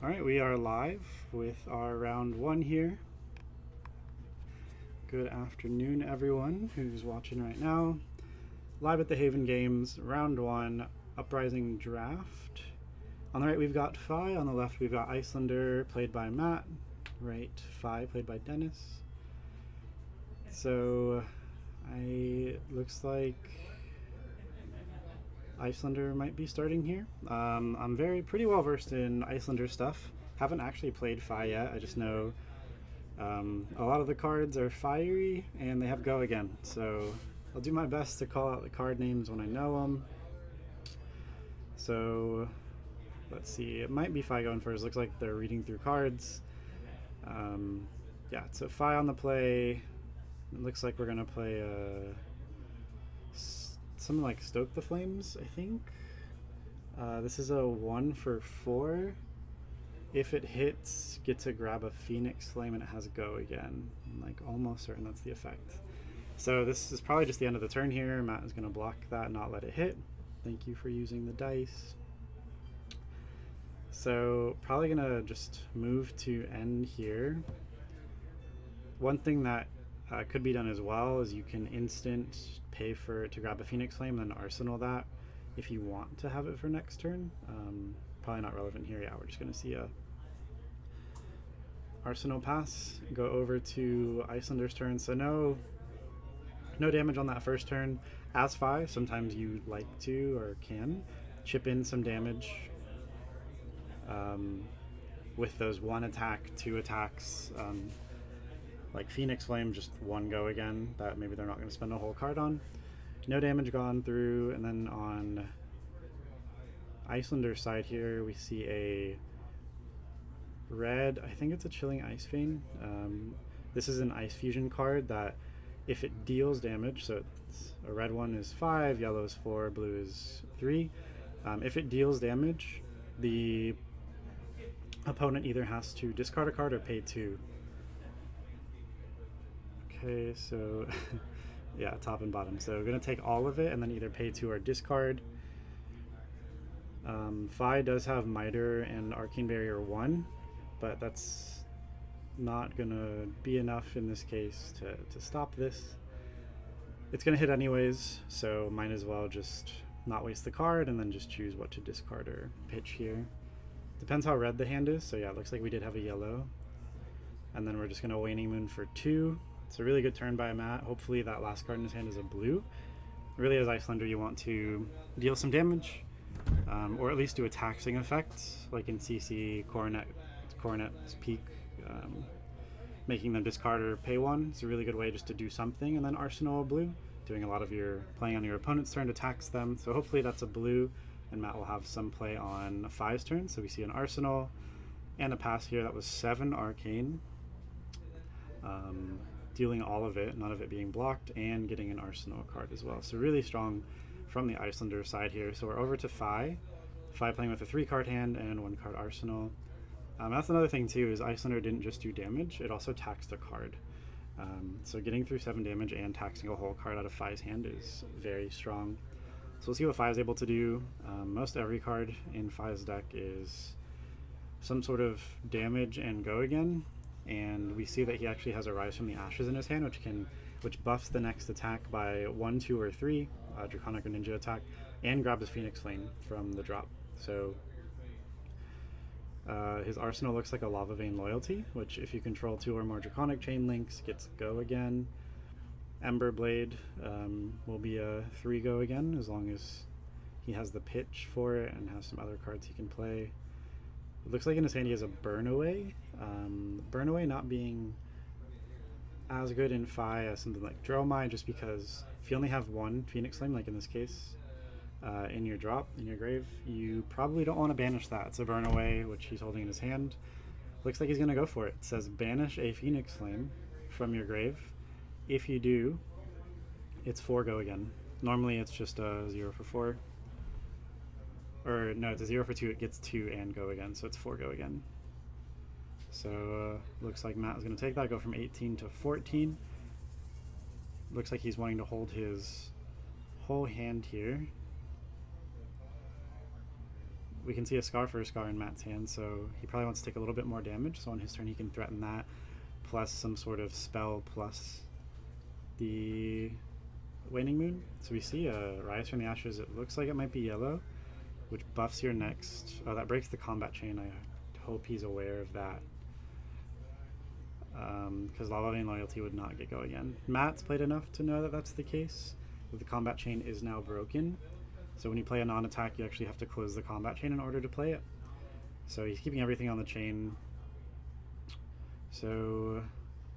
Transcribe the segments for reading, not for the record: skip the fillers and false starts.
Alright, we are live with our round one here. Good afternoon, everyone who's watching right now. Live at the Haven Games, round one, Uprising draft. On the right, we've got Fi. On the left, we've got Icelander, played by Matt. Right, Fi, played by Dennis. So, looks like Icelander might be starting here. I'm pretty well versed in Icelander stuff. Haven't actually played Fi yet. I just know a lot of the cards are fiery and they have go again. So I'll do my best to call out the card names when I know them. So let's see. It might be Fi going first. Looks like they're reading through cards. Yeah, so Fi on the play. It looks like we're gonna play something like Stoke the Flames, I think. This is a 1 for 4. If it hits, get to grab a Phoenix Flame and it has go again. I'm like almost certain that's the effect. So this is probably just the end of the turn here. Matt is gonna block that and not let it hit. Thank you for using the dice. So probably gonna just move to end here. One thing that could be done as well is you can instant pay to grab a Phoenix Flame and then arsenal that if you want to have it for next turn. Probably not relevant here. Yeah, we're just going to see a arsenal pass. Go over to Icelander's turn. So no damage on that first turn. As Fi, sometimes you like to or can chip in some damage with those 1 attack, 2 attacks. Like Phoenix Flame, just 1 go again that maybe they're not going to spend a whole card on. No damage gone through, and then on Icelander's side here we see a red, I think it's a Chilling Ice Vein. This is an Ice Fusion card that if it deals damage, so it's a red one is 5, yellow is 4, blue is 3. If it deals damage, the opponent either has to discard a card or pay 2. Okay, so yeah, top and bottom. So we're gonna take all of it and then either pay 2 or discard. Fi does have Miter and Arcane Barrier 1, but that's not gonna be enough in this case to stop this. It's gonna hit anyways, so might as well just not waste the card and then just choose what to discard or pitch here. Depends how red the hand is, so yeah, it looks like we did have a yellow. And then we're just gonna Waning Moon for 2. It's a really good turn by Matt. Hopefully that last card in his hand is a blue. Really, as Icelander, you want to deal some damage, or at least do a taxing effect, like in CC, Coronet's Peak, making them discard or pay 1. It's a really good way just to do something, and then Arsenal a blue, doing a lot of your playing on your opponent's turn to tax them. So hopefully that's a blue, and Matt will have some play on Fi's turn. So we see an Arsenal and a pass here. That was 7 Arcane. Dealing all of it, none of it being blocked, and getting an Arsenal card as well. So really strong from the Icelander side here. So we're over to Fi. Fi playing with a 3-card hand and 1-card Arsenal. That's another thing too, is Icelander didn't just do damage, it also taxed a card. So getting through 7 damage and taxing a whole card out of Fi's hand is very strong. So we'll see what Fi is able to do. Most every card in Fi's deck is some sort of damage and go again. And we see that he actually has a Rise from the Ashes in his hand, which buffs the next attack by 1, 2, or 3, Draconic or Ninja attack, and grabs his Phoenix Flame from the drop. So his arsenal looks like a Lava Vein Loyalty, which if you control 2 or more Draconic Chain Links, gets go again. Ember Blade will be a 3 go again, as long as he has the pitch for it and has some other cards he can play. It looks like in his hand he has a Burn Away. Burn Away not being as good in Fi as something like Dromai, just because if you only have 1 Phoenix Flame, like in this case, in your drop, in your grave, you probably don't want to banish that. It's a Burn Away, which he's holding in his hand. Looks like he's going to go for it. It says banish a Phoenix Flame from your grave. If you do, it's 4 go again. Normally it's just a 0 for 4. Or no, it's a 0 for 2, it gets 2 and go again, so it's 4 go again. So looks like Matt is going to take that, go from 18 to 14. Looks like he's wanting to hold his whole hand here, we can see a Scar for a Scar in Matt's hand, so he probably wants to take a little bit more damage, so on his turn he can threaten that, plus some sort of spell, plus the Waning Moon. So we see a Rise from the Ashes. It looks like it might be yellow, which buffs your next... Oh, that breaks the combat chain. I hope he's aware of that, because Lava Vein Loyalty would not get go again. Matt's played enough to know that that's the case. The combat chain is now broken, so when you play a non-attack you actually have to close the combat chain in order to play it. So he's keeping everything on the chain. So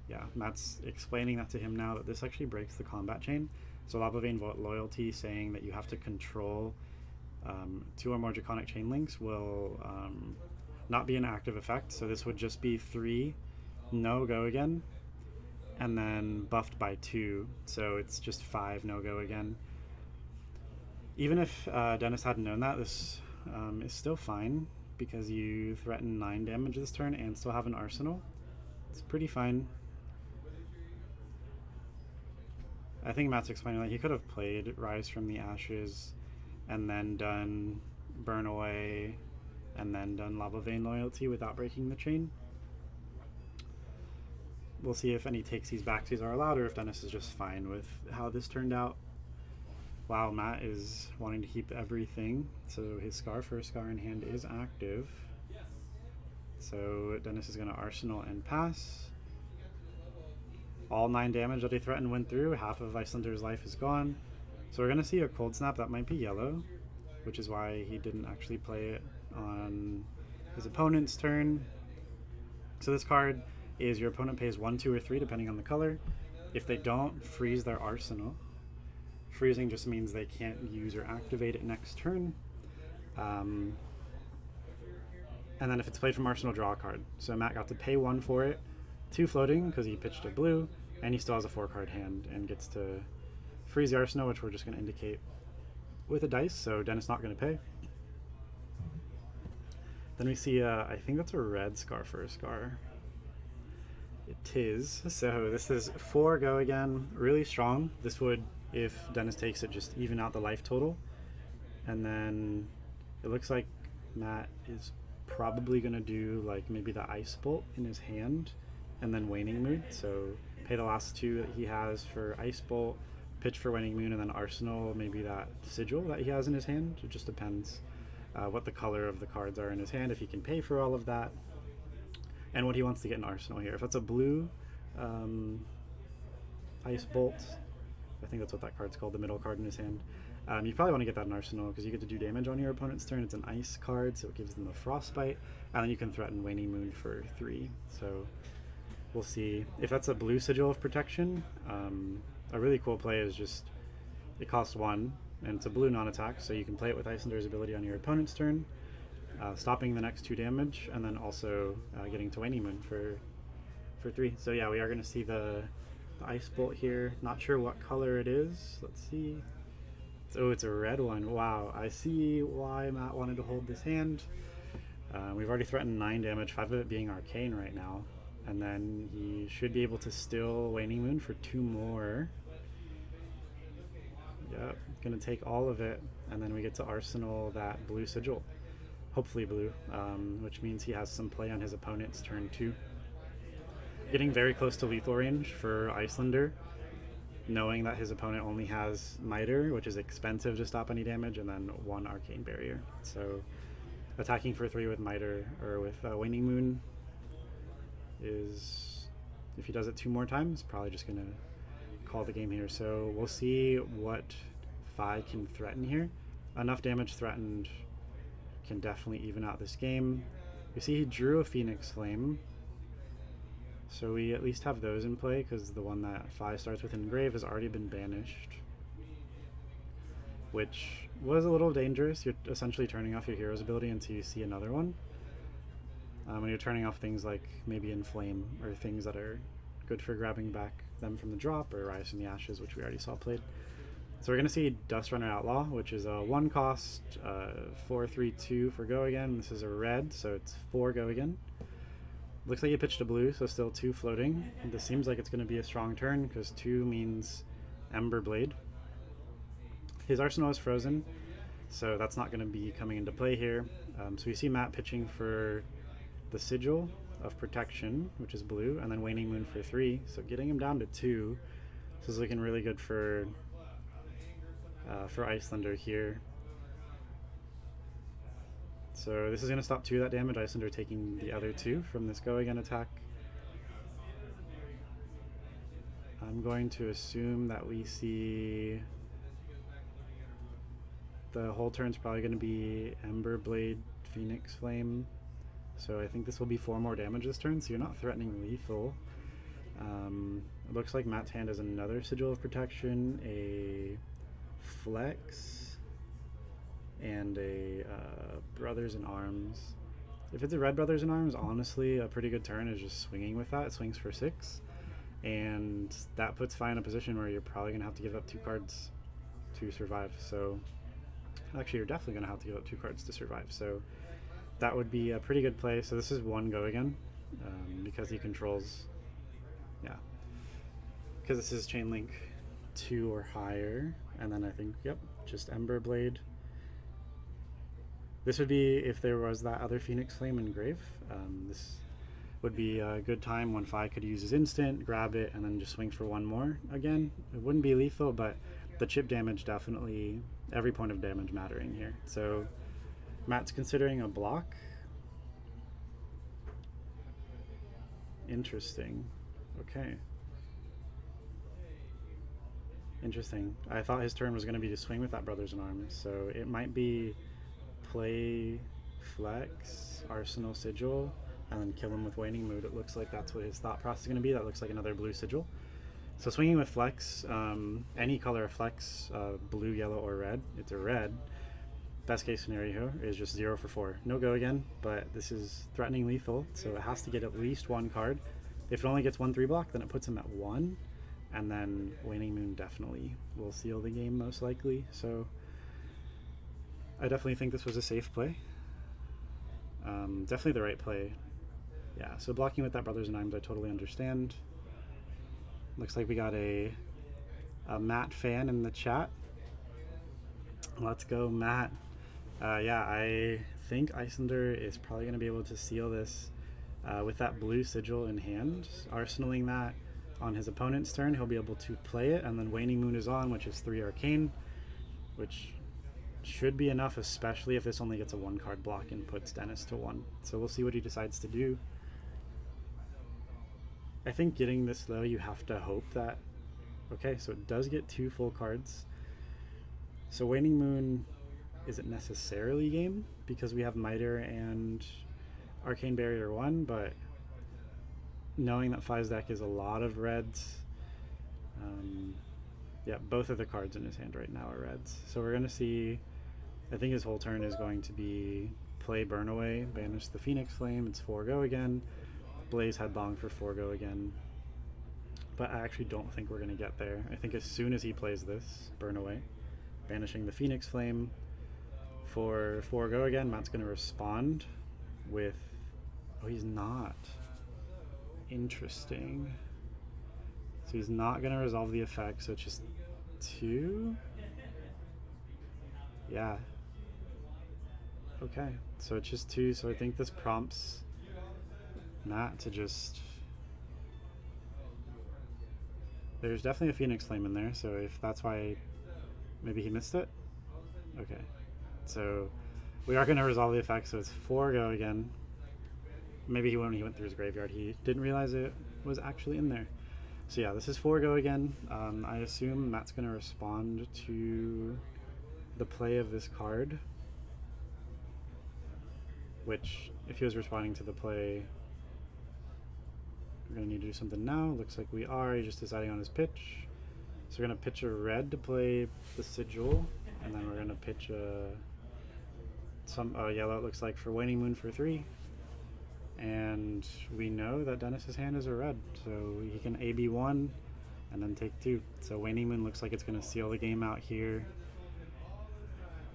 yeah, Matt's explaining that to him now, that this actually breaks the combat chain. So Lava Vein Loyalty saying that you have to control 2 or more Draconic Chain Links will not be an active effect, so this would just be 3 no go again, and then buffed by 2, so it's just 5 no go again. Even if Dennis hadn't known that, this is still fine, because you threaten 9 damage this turn and still have an arsenal. It's pretty fine. I think Matt's explaining that he could have played Rise from the Ashes and then done Burn Away and then done Lava Vein Loyalty without breaking the chain. We'll see if any takesies backsies are allowed, or if Dennis is just fine with how this turned out. Wow, Matt is wanting to keep everything, so his Scar for a Scar in hand is active. So Dennis is going to Arsenal and pass. All 9 damage that he threatened went through, half of Icelander's life is gone. So we're going to see a Cold Snap that might be yellow, which is why he didn't actually play it on his opponent's turn. So this card is your opponent pays 1, 2, or 3 depending on the color. If they don't, freeze their arsenal. Freezing just means they can't use or activate it next turn. And then if it's played from arsenal, draw a card. So Matt got to pay 1 for it, 2 floating because he pitched a blue, and he still has a 4-card hand and gets to freeze the arsenal, which we're just going to indicate with a dice, so Dennis not going to pay. Then we see, I think that's a red Scar for a Scar. It is. So this is 4 go again, really strong. This would, if Dennis takes it, just even out the life total. And then it looks like Matt is probably going to do like maybe the Ice Bolt in his hand and then Waning Moon. So pay the last 2 that he has for Ice Bolt, pitch for Waning Moon, and then Arsenal, maybe that Sigil that he has in his hand. It just depends what the color of the cards are in his hand, if he can pay for all of that, and what he wants to get in Arsenal here. If that's a blue Ice Bolt, I think that's what that card's called, the middle card in his hand, you probably want to get that in Arsenal because you get to do damage on your opponent's turn. It's an ice card, so it gives them a Frostbite, and then you can threaten Waning Moon for 3. So we'll see. If that's a blue Sigil of Protection, a really cool play is just, it costs 1, and it's a blue non-attack, so you can play it with Icelander's ability on your opponent's turn, stopping the next 2 damage, and then also getting to Waning Moon for 3. So yeah, we are going to see the Ice Bolt here. Not sure what color it is. Let's see. Oh, it's a red one. Wow, I see why Matt wanted to hold this hand. We've already threatened 9 damage, 5 of it being arcane right now, and then he should be able to still Waning Moon for 2 more. Yep, gonna take all of it, and then we get to Arsenal that blue Sigil. Hopefully blue, which means he has some play on his opponent's turn too. Getting very close to lethal range for Icelander, knowing that his opponent only has Miter, which is expensive to stop any damage, and then 1 Arcane Barrier. So attacking for 3 with Miter, or with Waning Moon, is, if he does it 2 more times, probably just gonna call the game here. So we'll see what Phi can threaten here. Enough damage threatened can definitely even out this game. You see he drew a Phoenix Flame, so we at least have those in play, because the one that Phi starts with Engrave has already been banished, which was a little dangerous. You're essentially turning off your hero's ability until you see another one. When you're turning off things like maybe Inflame, or things that are good for grabbing back them from the drop, or Rise from the Ashes, which we already saw played. So we're going to see Dust Runner Outlaw, which is a 1 cost, 4/3/2 for go again. This is a red, so it's 4 go again. Looks like he pitched a blue, so still 2 floating. This seems like it's going to be a strong turn, because 2 means Ember Blade. His arsenal is frozen, So that's not going to be coming into play here. So you see Matt pitching for the Sigil of Protection, which is blue, and then Waning Moon for 3. So getting him down to 2. This is looking really good for Icelander here. So this is going to stop 2 of that damage, Icelander taking the other 2 from this go again attack. I'm going to assume that we see the whole turn's probably going to be Ember Blade, Phoenix Flame. So I think this will be 4 more damage this turn, so you're not threatening lethal. It looks like Matt's hand has another Sigil of Protection, a Flex, and a Brothers in Arms. If it's a red Brothers in Arms, honestly, a pretty good turn is just swinging with that. It swings for 6, and that puts Fi in a position where you're probably going to have to give up 2 cards to survive. So actually, you're definitely going to have to give up 2 cards to survive. So that would be a pretty good play. So this is 1 go again, because he controls, yeah, because this is Chain Link 2 or higher. And then I think, yep, just Ember Blade. This would be if there was that other Phoenix Flame in Grave. This would be a good time when Fi could use his instant, grab it, and then just swing for 1 more again. It wouldn't be lethal, but the chip damage definitely, every point of damage mattering here. So Matt's considering a block. Interesting. Okay. Interesting. I thought his turn was going to be to swing with that Brothers in Arms, so it might be play Flex, Arsenal Sigil, and then kill him with Waning Mood. It looks like that's what his thought process is going to be. That looks like another blue Sigil. So swinging with Flex, any color of Flex, blue, yellow, or red, it's a red. Best case scenario is just 0 for 4. No go again, but this is threatening lethal, so it has to get at least 1 card. If it only gets 1 3-block, then it puts him at 1, and then Waning Moon definitely will seal the game most likely. So I definitely think this was a safe play. Definitely the right play. Yeah, so blocking with that Brothers in Arms I totally understand. Looks like we got a Matt fan in the chat. Let's go, Matt. Yeah, I think Icelander is probably going to be able to seal this with that blue Sigil in hand. Arsenaling that on his opponent's turn, he'll be able to play it, and then Waning Moon is on, which is 3 Arcane, which should be enough, especially if this only gets a 1-card block and puts Dennis to 1. So we'll see what he decides to do. I think getting this low, you have to hope that... Okay, so it does get 2 full cards. So Waning Moon isn't necessarily game, because we have Miter and Arcane Barrier 1, but knowing that Fi's deck is a lot of reds, yeah, both of the cards in his hand right now are reds. So we're going to see, I think his whole turn is going to be play Burn Away, banish the Phoenix Flame, it's 4 go again, Blaze Headlong for 4 go again. But I actually don't think we're going to get there. I think as soon as he plays this, Burn Away, banishing the Phoenix Flame for 4 go again, Matt's going to respond with, oh, he's not. Interesting. So he's not going to resolve the effect, so it's just 2? Yeah. Okay, so it's just 2, so I think this prompts Matt to just... There's definitely a Phoenix Flame in there, so if that's why maybe he missed it? Okay, so we are going to resolve the effect, so it's 4 go again. Maybe when he went through his graveyard, he didn't realize it was actually in there. So yeah, this is 4 go again. I assume Matt's going to respond to the play of this card, which, if he was responding to the play, we're going to need to do something now. Looks like we are. He's just deciding on his pitch. So we're going to pitch a red to play the Sigil, and then we're going to pitch some yellow, it looks like, for Waning Moon for 3. And we know that Dennis's hand is a red, so he can AB 1 and then take 2. So Waning Moon looks like it's going to seal the game out here.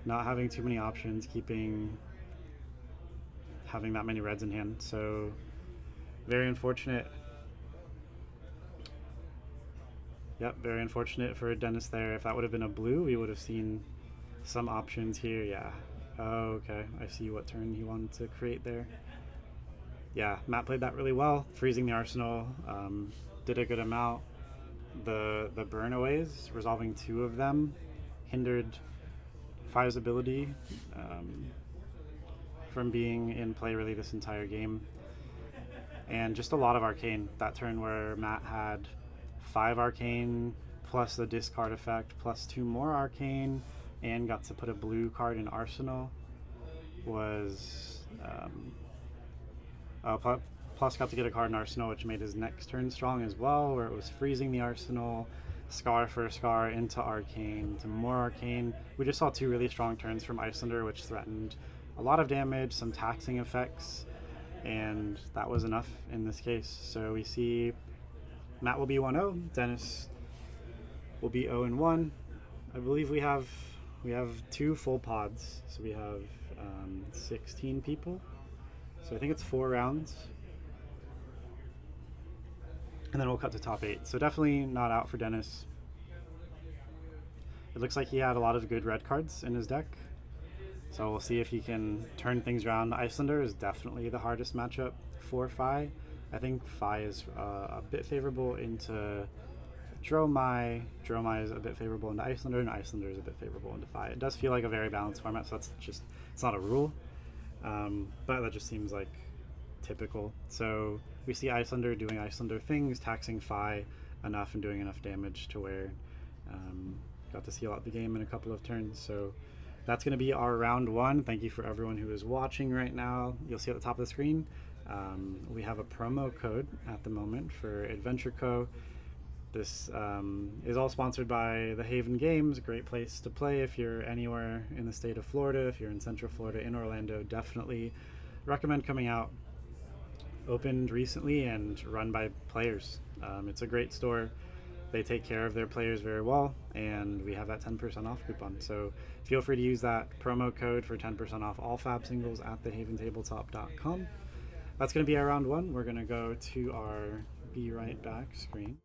Not having too many options, having that many reds in hand. So very unfortunate. Yep, very unfortunate for Dennis there. If that would have been a blue, we would have seen some options here. Yeah. Oh, okay. I see what turn he wanted to create there. Yeah, Matt played that really well, freezing the arsenal. Did a good amount. The burnaways, resolving 2 of them, hindered Fi's ability from being in play really this entire game. And just a lot of arcane. That turn where Matt had 5 arcane plus the discard effect plus 2 more arcane and got to put a blue card in arsenal was plus got to get a card in arsenal, which made his next turn strong as well, where it was freezing the arsenal, scar for scar into arcane to more arcane. We just saw 2 really strong turns from Icelander, which threatened a lot of damage, some taxing effects, and that was enough in this case. So we see Matt will be 1-0, Dennis will be 0-1. I believe we have 2 full pods, so we have 16 people. So I think it's 4 rounds. And then we'll cut to top 8. So definitely not out for Dennis. It looks like he had a lot of good red cards in his deck. So we'll see if he can turn things around. Icelander is definitely the hardest matchup for Fi. I think Fi is a bit favorable into Dromai. Dromai is a bit favorable into Icelander, and Icelander is a bit favorable into Fi. It does feel like a very balanced format, so it's not a rule. But that just seems like typical. So we see Icelander doing Icelander things, taxing Fi enough and doing enough damage to where got to seal out the game in a couple of turns. So that's going to be our round 1. Thank you for everyone who is watching right now. You'll see at the top of the screen, we have a promo code at the moment for Adventure Co. This is all sponsored by the Haven Games. A great place to play if you're anywhere in the state of Florida. If you're in Central Florida, in Orlando, definitely recommend coming out. Opened recently and run by players. It's a great store. They take care of their players very well, and we have that 10% off coupon. So feel free to use that promo code for 10% off all Fab singles at thehaventabletop.com. That's going to be our round 1. We're going to go to our Be Right Back screen.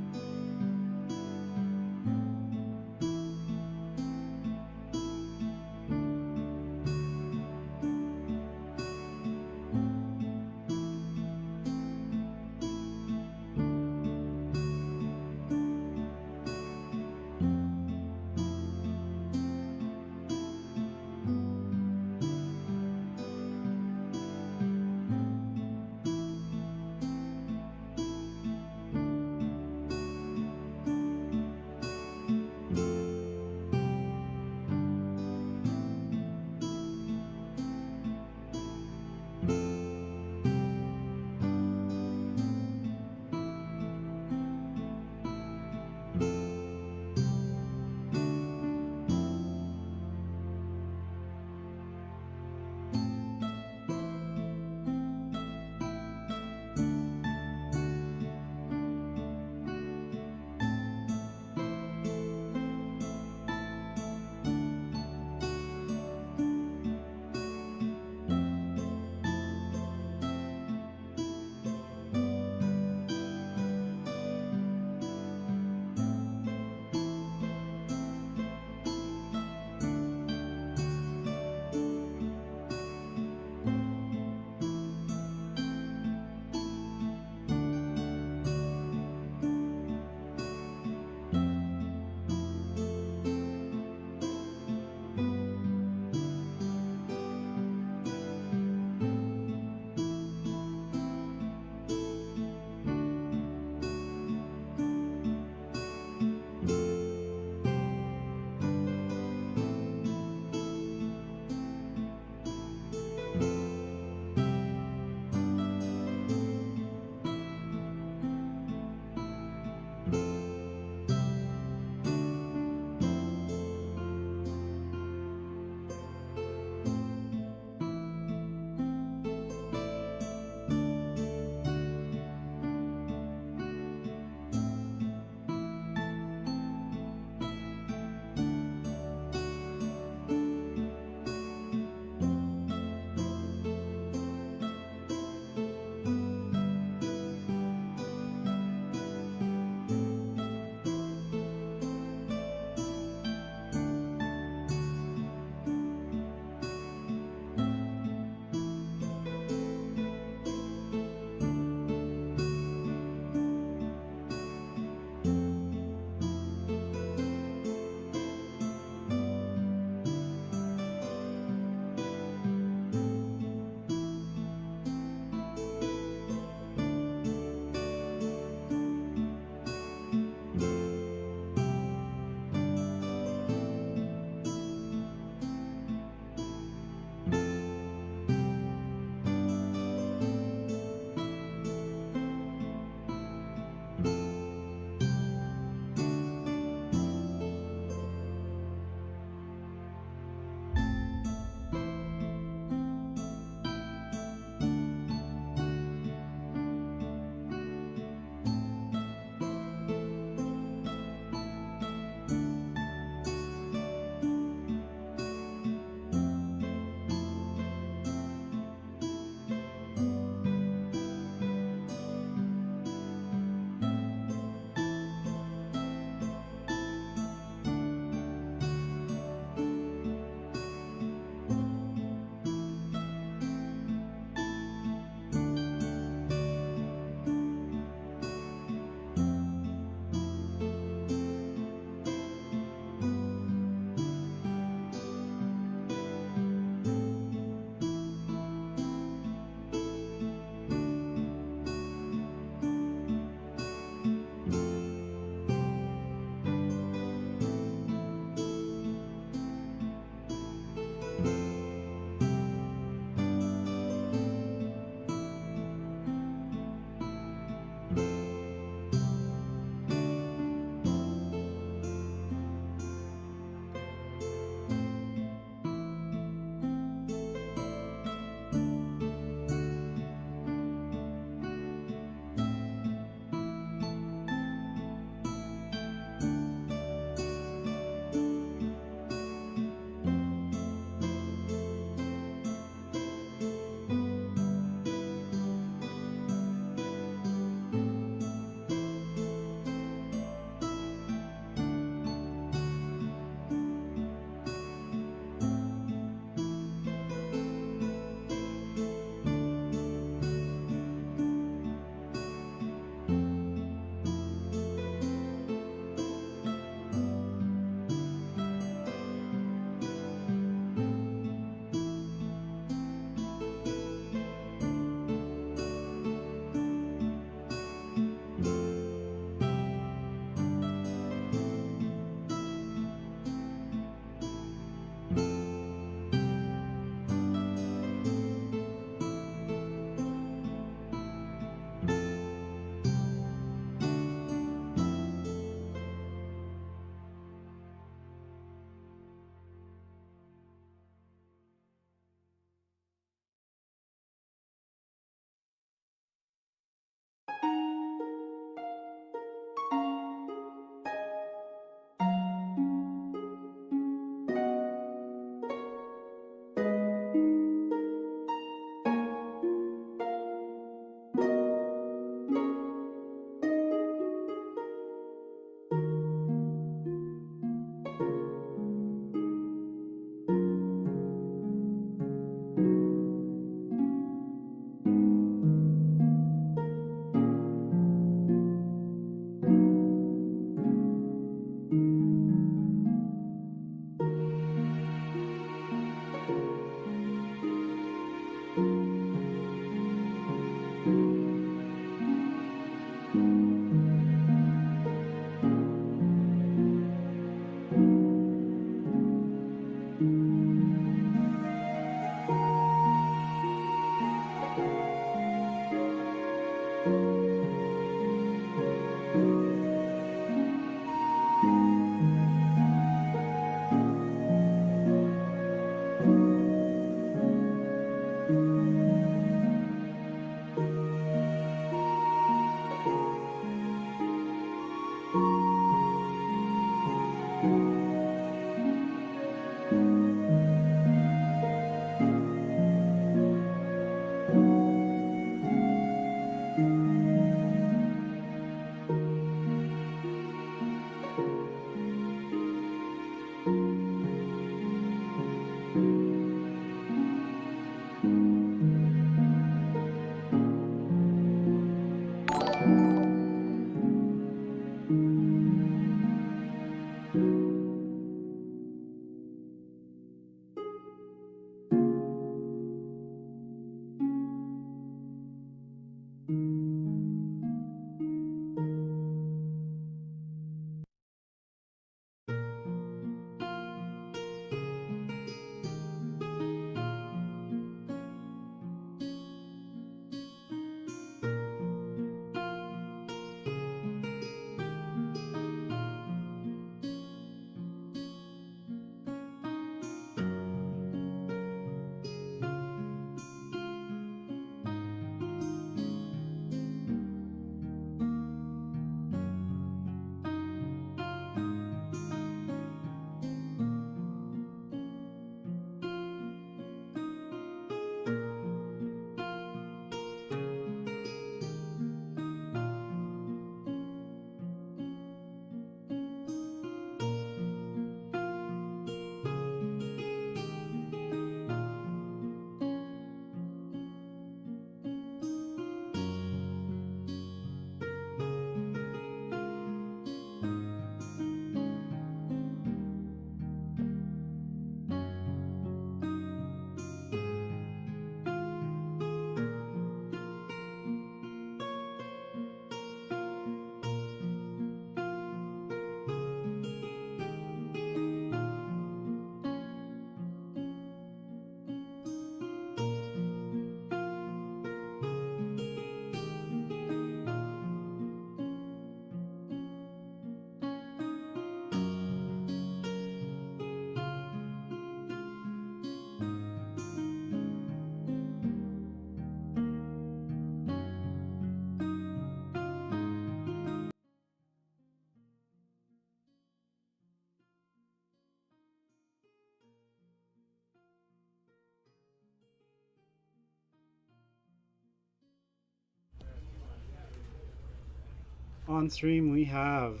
on stream we have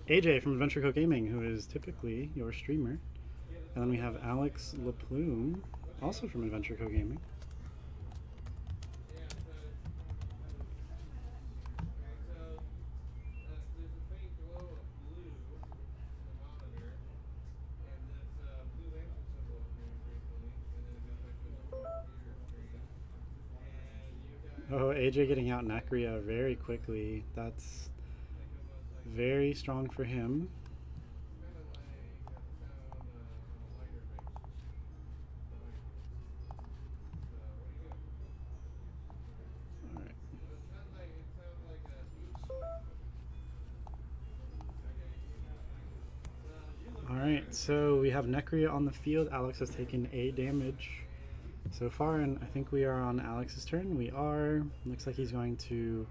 AJ from Adventure Co Gaming, who is typically your streamer. And then we have Alex LaPlume, also from Adventure Co Gaming. Oh, AJ getting out Necria very quickly. That's very strong for him. Alright, so we have Necria on the field. Alex has taken a damage so far, and I think we are on Alex's turn. We are. Looks like he's going to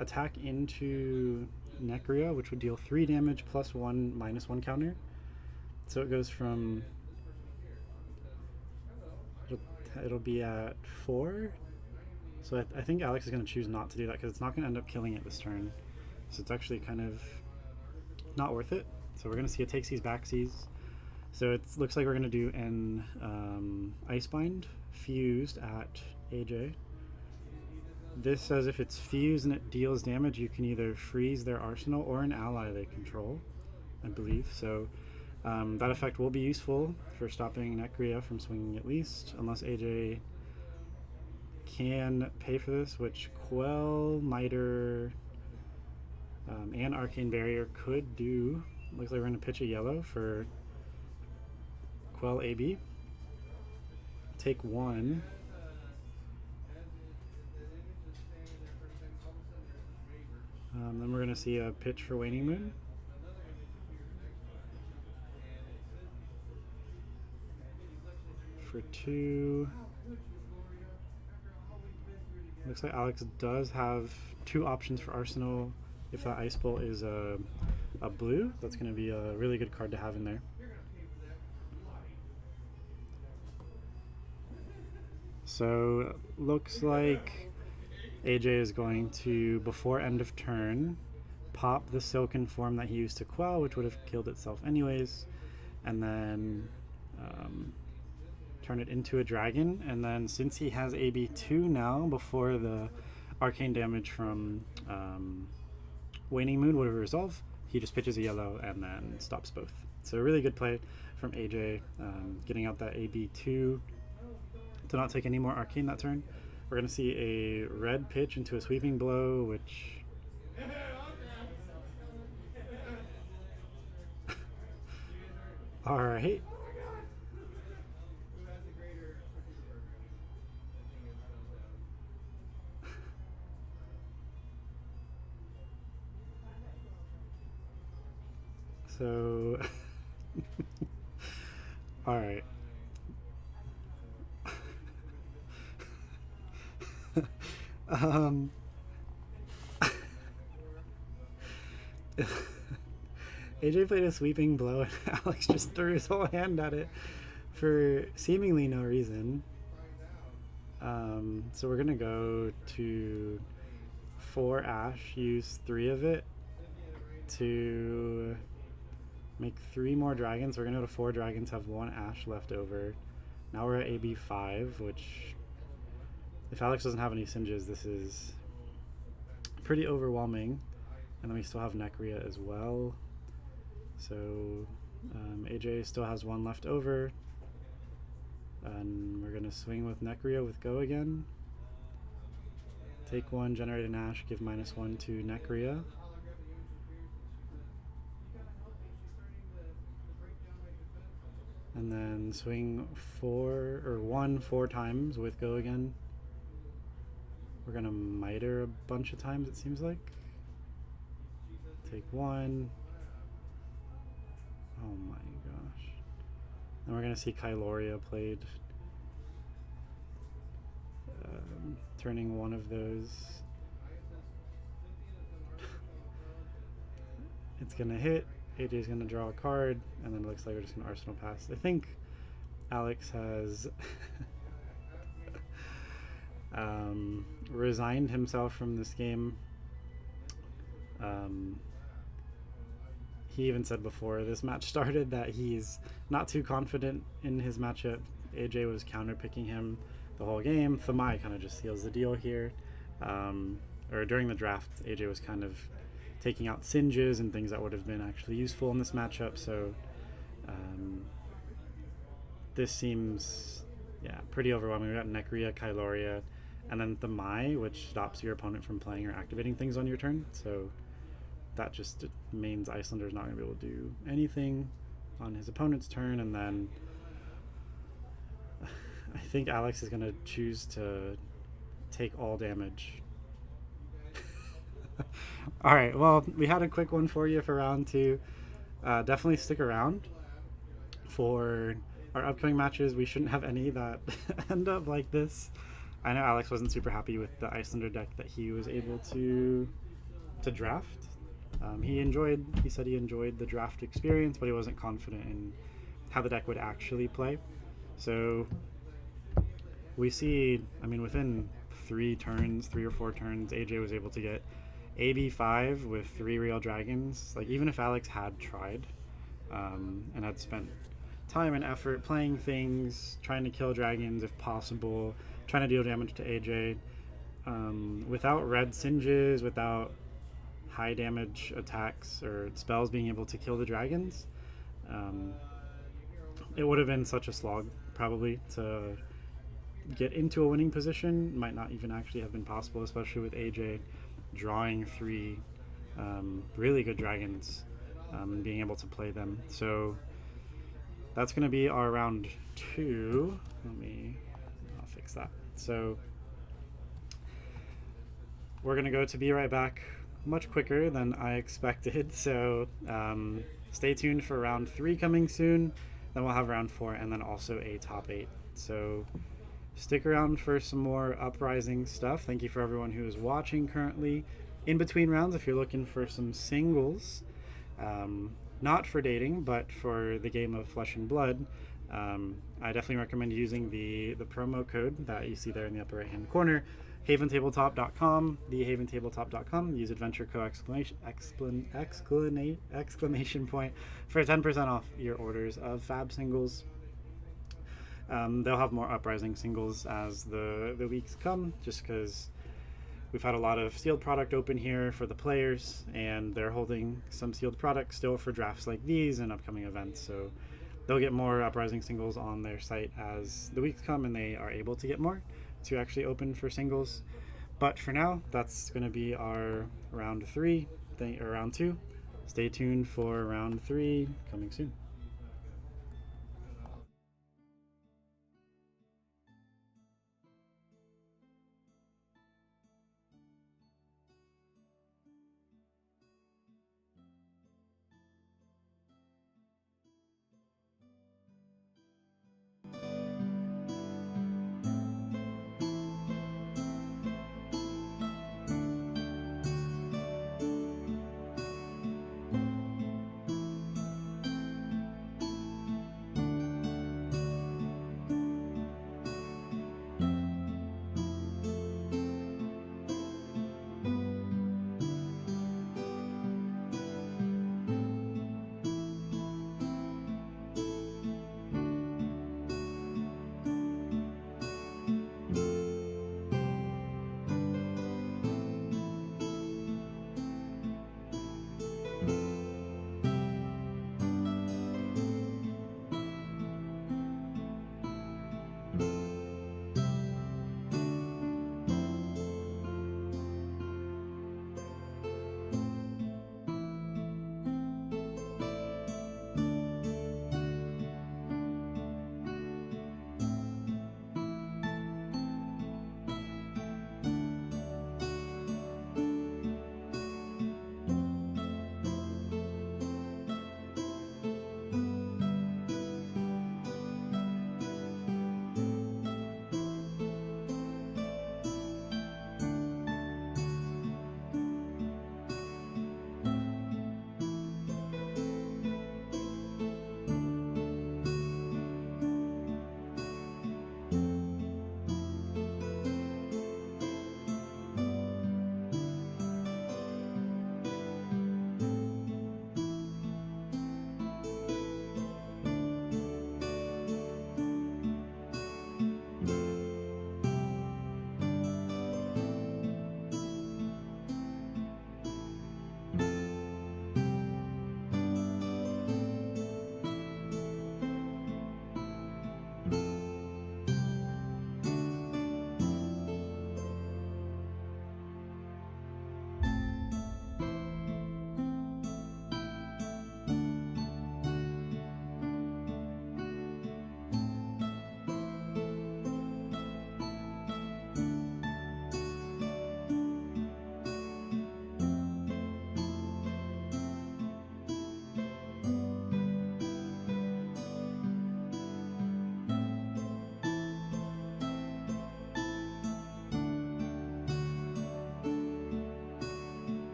attack into Necria, which would deal 3 damage plus 1 -1 counter. So it goes from... It'll be at 4. So I think Alex is going to choose not to do that because it's not going to end up killing it this turn. So it's actually kind of not worth it. So we're going to see it takes these backsies. So it looks like we're going to do an Icebind fused at AJ. This says if it's fused and it deals damage, you can either freeze their arsenal or an ally they control, I believe. So that effect will be useful for stopping Necria from swinging at least, unless AJ can pay for this, which Quell, Miter, and Arcane Barrier could do. Looks like we're going to pitch a yellow for Quell AB. Take 1. Then we're going to see a pitch for Waning Moon. For 2. Looks like Alex does have 2 options for Arsenal. If that Ice Bolt is a blue, that's going to be a really good card to have in there. So looks like AJ is going to, before end of turn, pop the Silken form that he used to Quell, which would have killed itself anyways, and then turn it into a dragon. And then since he has AB2 now, before the arcane damage from Waning Moon would resolve, he just pitches a yellow and then stops both. So a really good play from AJ, getting out that AB2 to not take any more arcane that turn. We're going to see a red pitch into a sweeping blow, which... Alright. So... Alright. AJ played a sweeping blow and Alex just threw his whole hand at it for seemingly no reason. So we're gonna go to 4 ash, use 3 of it to make 3 more dragons. We're gonna go to 4 dragons, have 1 ash left over. Now we're at AB5, which, if Alex doesn't have any singes, this is pretty overwhelming. And then we still have Necria as well. So AJ still has 1 left over. And we're going to swing with Necria with Go again. Take 1, generate an ash, give -1 to Necria. And then swing 1 4 times with Go again. We're going to miter a bunch of times, it seems like. Take 1. Oh my gosh. And we're going to see Kyloria played. Turning 1 of those. It's going to hit. AJ's going to draw a card. And then it looks like we're just going to Arsenal pass. I think Alex has resigned himself from this game Um, he even said before this match started that he's not too confident in his matchup. AJ was counterpicking him the whole game. Thamai kind of just seals the deal here. Or during the draft, AJ was kind of taking out singes and things that would have been actually useful in this matchup. So this seems, yeah, pretty overwhelming. We got Nekria, Kyloria, and then Thamai, which stops your opponent from playing or activating things on your turn. So that just means Icelander's not going to be able to do anything on his opponent's turn. And then I think Alex is going to choose to take all damage. All right, well, we had a quick one for you for round 2. Definitely stick around for our upcoming matches. We shouldn't have any that end up like this. I know Alex wasn't super happy with the Icelander deck that he was able to draft. He said he enjoyed the draft experience, but he wasn't confident in how the deck would actually play. So we see, I mean, within 3 or 4 turns, AJ was able to get AB5 with 3 real dragons. Like, even if Alex had tried and had spent time and effort playing things, trying to kill dragons if possible, trying to deal damage to AJ, without red singes, without high damage attacks or spells being able to kill the dragons, it would have been such a slog probably to get into a winning position. Might not even actually have been possible, especially with AJ drawing 3 really good dragons and being able to play them. So that's going to be our round 2. I'll fix that. So we're going to go to Be Right Back much quicker than I expected. So stay tuned for round 3 coming soon. Then we'll have round 4 and then also a top 8. So stick around for some more Uprising stuff. Thank you for everyone who is watching currently. In between rounds, if you're looking for some singles, not for dating, but for the game of Flesh and Blood, I definitely recommend using the promo code that you see there in the upper right-hand corner, haventabletop.com, thehaventabletop.com. Use adventure co exclamation point for 10% off your orders of Fab singles. They'll have more Uprising singles as the weeks come, just because we've had a lot of sealed product open here for the players, and they're holding some sealed product still for drafts like these and upcoming events. So they'll get more Uprising singles on their site as the weeks come and they are able to get more to actually open for singles. But for now, that's going to be our round 3 or round 2. Stay tuned for round 3 coming soon.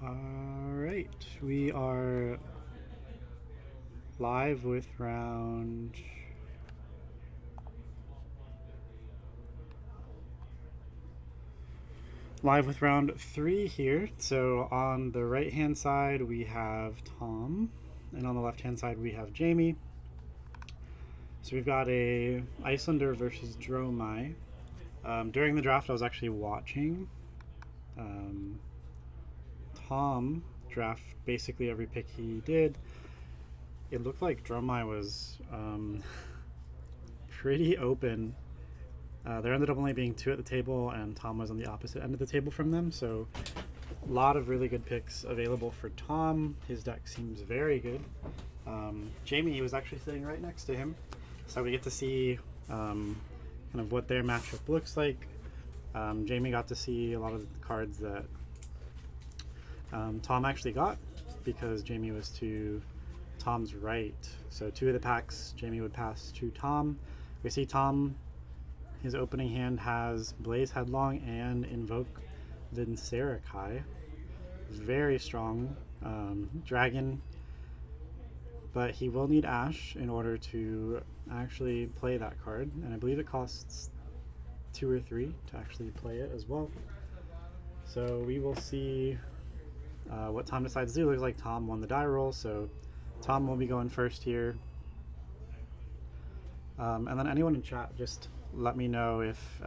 Alright, we are live with round round 3 here. So on the right hand side we have Tom, and on the left hand side we have Jamie. So we've got a Icelander versus Dromai. During the draft I was actually watching Tom draft basically every pick he did. It looked like Dromai was pretty open. There ended up only being 2 at the table, and Tom was on the opposite end of the table from them, so a lot of really good picks available for Tom. His deck seems very good. Jamie was actually sitting right next to him, so we get to see kind of what their matchup looks like. Jamie got to see a lot of the cards that Tom actually got, because Jamie was to Tom's right. So 2 of the packs Jamie would pass to Tom. We see Tom, his opening hand has Blaze Headlong and Invoke Vincerakai. Very strong dragon, but he will need Ash in order to actually play that card, and I believe it costs 2 or 3 to actually play it as well. So we will see what Tom decides to do. Looks like Tom won the die roll, so Tom will be going first here. And then anyone in chat, just let me know if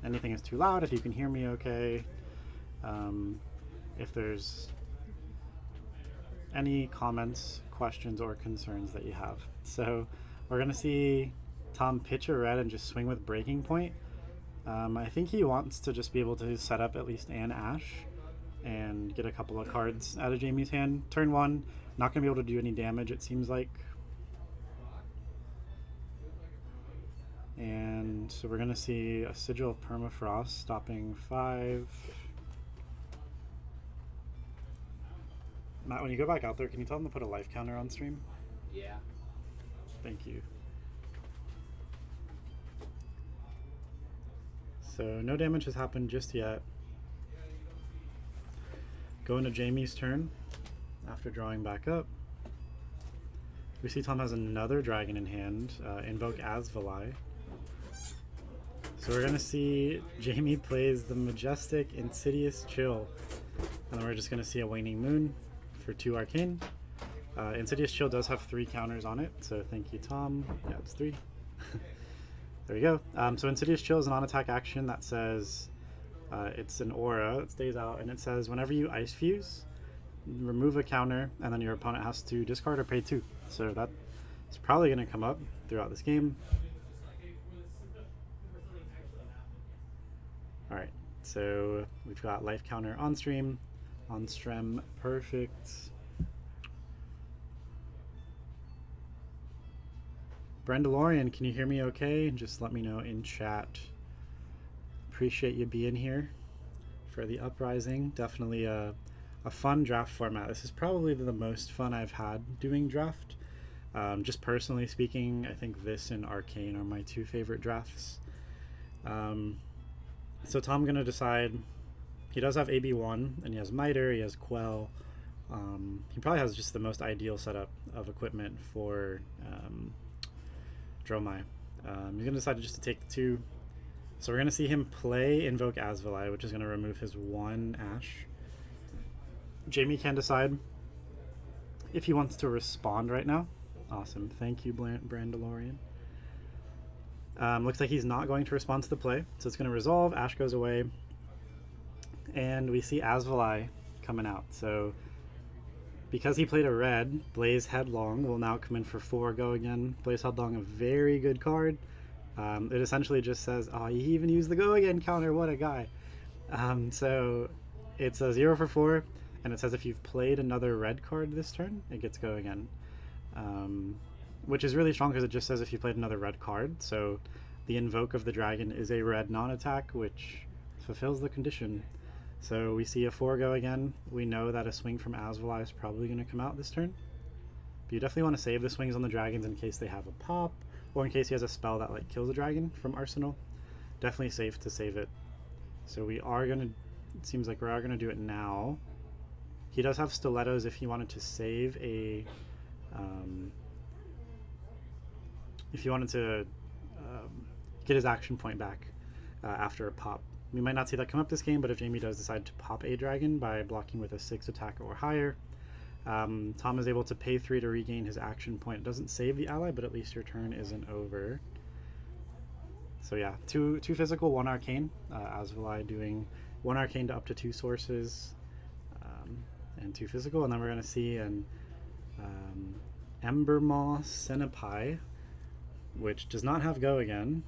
anything is too loud, if you can hear me okay, if there's any comments, questions, or concerns that you have. So we're going to see Tom pitch a red and just swing with Breaking Point. I think he wants to just be able to set up at least an Ash and get a couple of cards out of Jamie's hand. Turn 1, not going to be able to do any damage, it seems like. And so we're going to see a Sigil of Permafrost stopping 5. Matt, when you go back out there, can you tell them to put a life counter on stream? Yeah. Thank you. So no damage has happened just yet. Going to Jamie's turn after drawing back up. We see Tom has another dragon in hand, Invoke Asvalai. So we're going to see Jamie plays the Majestic Insidious Chill. And then we're just going to see a Waning Moon for 2 Arcane. Insidious Chill does have 3 counters on it, so thank you, Tom. Yeah, it's 3. There we go. So Insidious Chill is an on-attack action that says it's an aura, it stays out, and it says whenever you Ice Fuse, remove a counter, and then your opponent has to discard or pay 2. So that's probably going to come up throughout this game. Alright, so we've got life counter on stream, on stream, perfect. Brendalorian, can you hear me okay? Just let me know in chat. Appreciate you being here for the Uprising. Definitely a fun draft format. This is probably the most fun I've had doing draft. Just personally speaking, I think this and Arcane are my 2 favorite drafts. So Tom's going to decide. He does have AB1, and he has Miter, he has Quell. He probably has just the most ideal setup of equipment for Dromai. He's going to decide just to take the 2. So we're going to see him play Invoke Asvalai, which is going to remove his 1 Ash. Jamie can decide if he wants to respond right now. Awesome. Thank you, Brandalorian. Looks like he's not going to respond to the play, so it's going to resolve. Ash goes away, and we see Asvalai coming out. So because he played a red, Blaze Headlong will now come in for 4 go again. Blaze Headlong, a very good card. It essentially just says, oh, he even used the go again counter, what a guy. So it's a 0 for 4, and it says if you've played another red card this turn, it gets go again. Which is really strong because it just says if you played another red card. So the Invoke of the Dragon is a red non-attack, which fulfills the condition. So we see a 4 go again. We know that a swing from Asvalai is probably going to come out this turn. But you definitely want to save the swings on the dragons in case they have a pop, or in case he has a spell that like kills a dragon from Arsenal. Definitely safe to save it. So we are going to, it seems like we are going to do it now. He does have stilettos if he wanted to save a if he wanted to get his action point back after a pop. We might not see that come up this game, but if Jamie does decide to pop a dragon by blocking with a 6 attack or higher, Tom is able to pay 3 to regain his action point. It doesn't save the ally, but at least your turn isn't over. So yeah, two physical, 1 arcane. Asvali doing 1 arcane to up to 2 sources, and 2 physical. And then we're going to see an Embermaw Senpai, which does not have go again,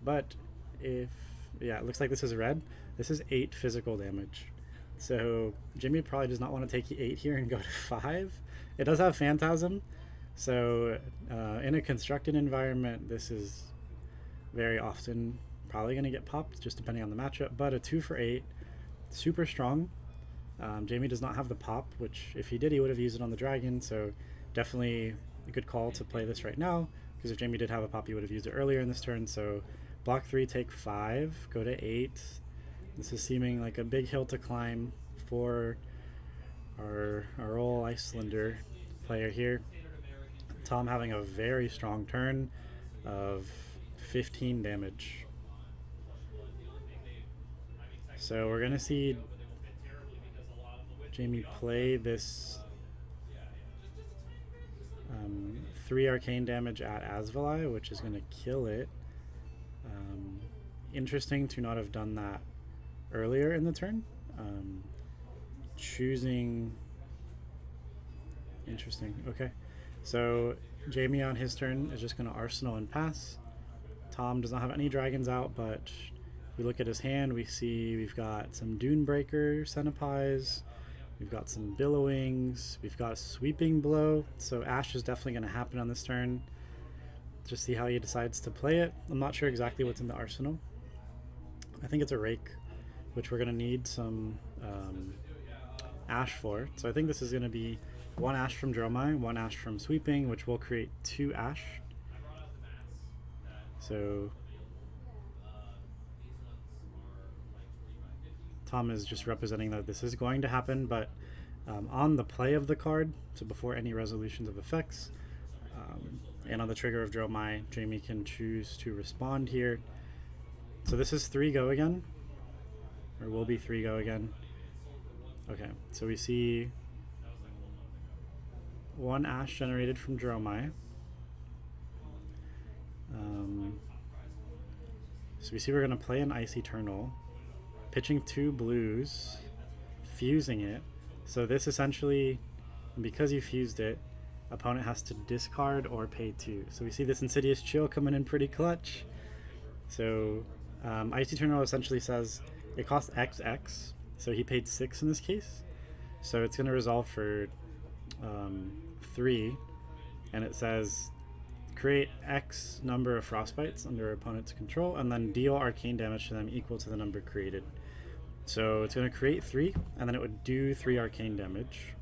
but if, yeah, it looks like this is red. This is 8 physical damage. So Jimmy probably does not want to take the 8 here and go to 5. It does have Phantasm, so in a constructed environment, this is very often probably going to get popped, just depending on the matchup, but a 2 for 8, super strong. Jamie does not have the pop, which if he did, he would have used it on the dragon, so definitely a good call to play this right now, because if Jamie did have a pop, he would have used it earlier in this turn. So block 3, take 5, go to 8. This is seeming like a big hill to climb for our old Icelander player here. Tom having a very strong turn of 15 damage. So we're going to see Jamie play this 3 arcane damage at Asvali, which is going to kill it. Interesting to not have done that earlier in the turn. Choosing... Interesting. Okay. So Jamie on his turn is just going to Arsenal and pass. Tom does not have any dragons out, but if we look at his hand, we see we've got some Dunebreaker Senepais, we've got some Billowings, we've got a Sweeping Blow, so Ash is definitely going to happen on this turn. Just see how he decides to play it. I'm not sure exactly what's in the arsenal. I think it's a Rake, which we're going to need some Ash for. So I think this is going to be 1 Ash from Dromai, 1 Ash from Sweeping, which will create 2 Ash. So Tom is just representing that this is going to happen, but on the play of the card, so before any resolutions of effects, and on the trigger of Dromai, Jamie can choose to respond here. So this is 3 go again, or will be 3 go again. Okay, so we see 1 Ash generated from Dromai. So we see we're going to play an Ice Eternal, pitching 2 blues, fusing it. So this essentially, because you fused it, opponent has to discard or pay 2. So we see this Insidious Chill coming in pretty clutch. So Ice Eternal essentially says it costs XX, so he paid 6 in this case. So it's going to resolve for 3, and it says create X number of frostbites under opponent's control, and then deal arcane damage to them equal to the number created. So it's going to create 3, and then it would do 3 arcane damage.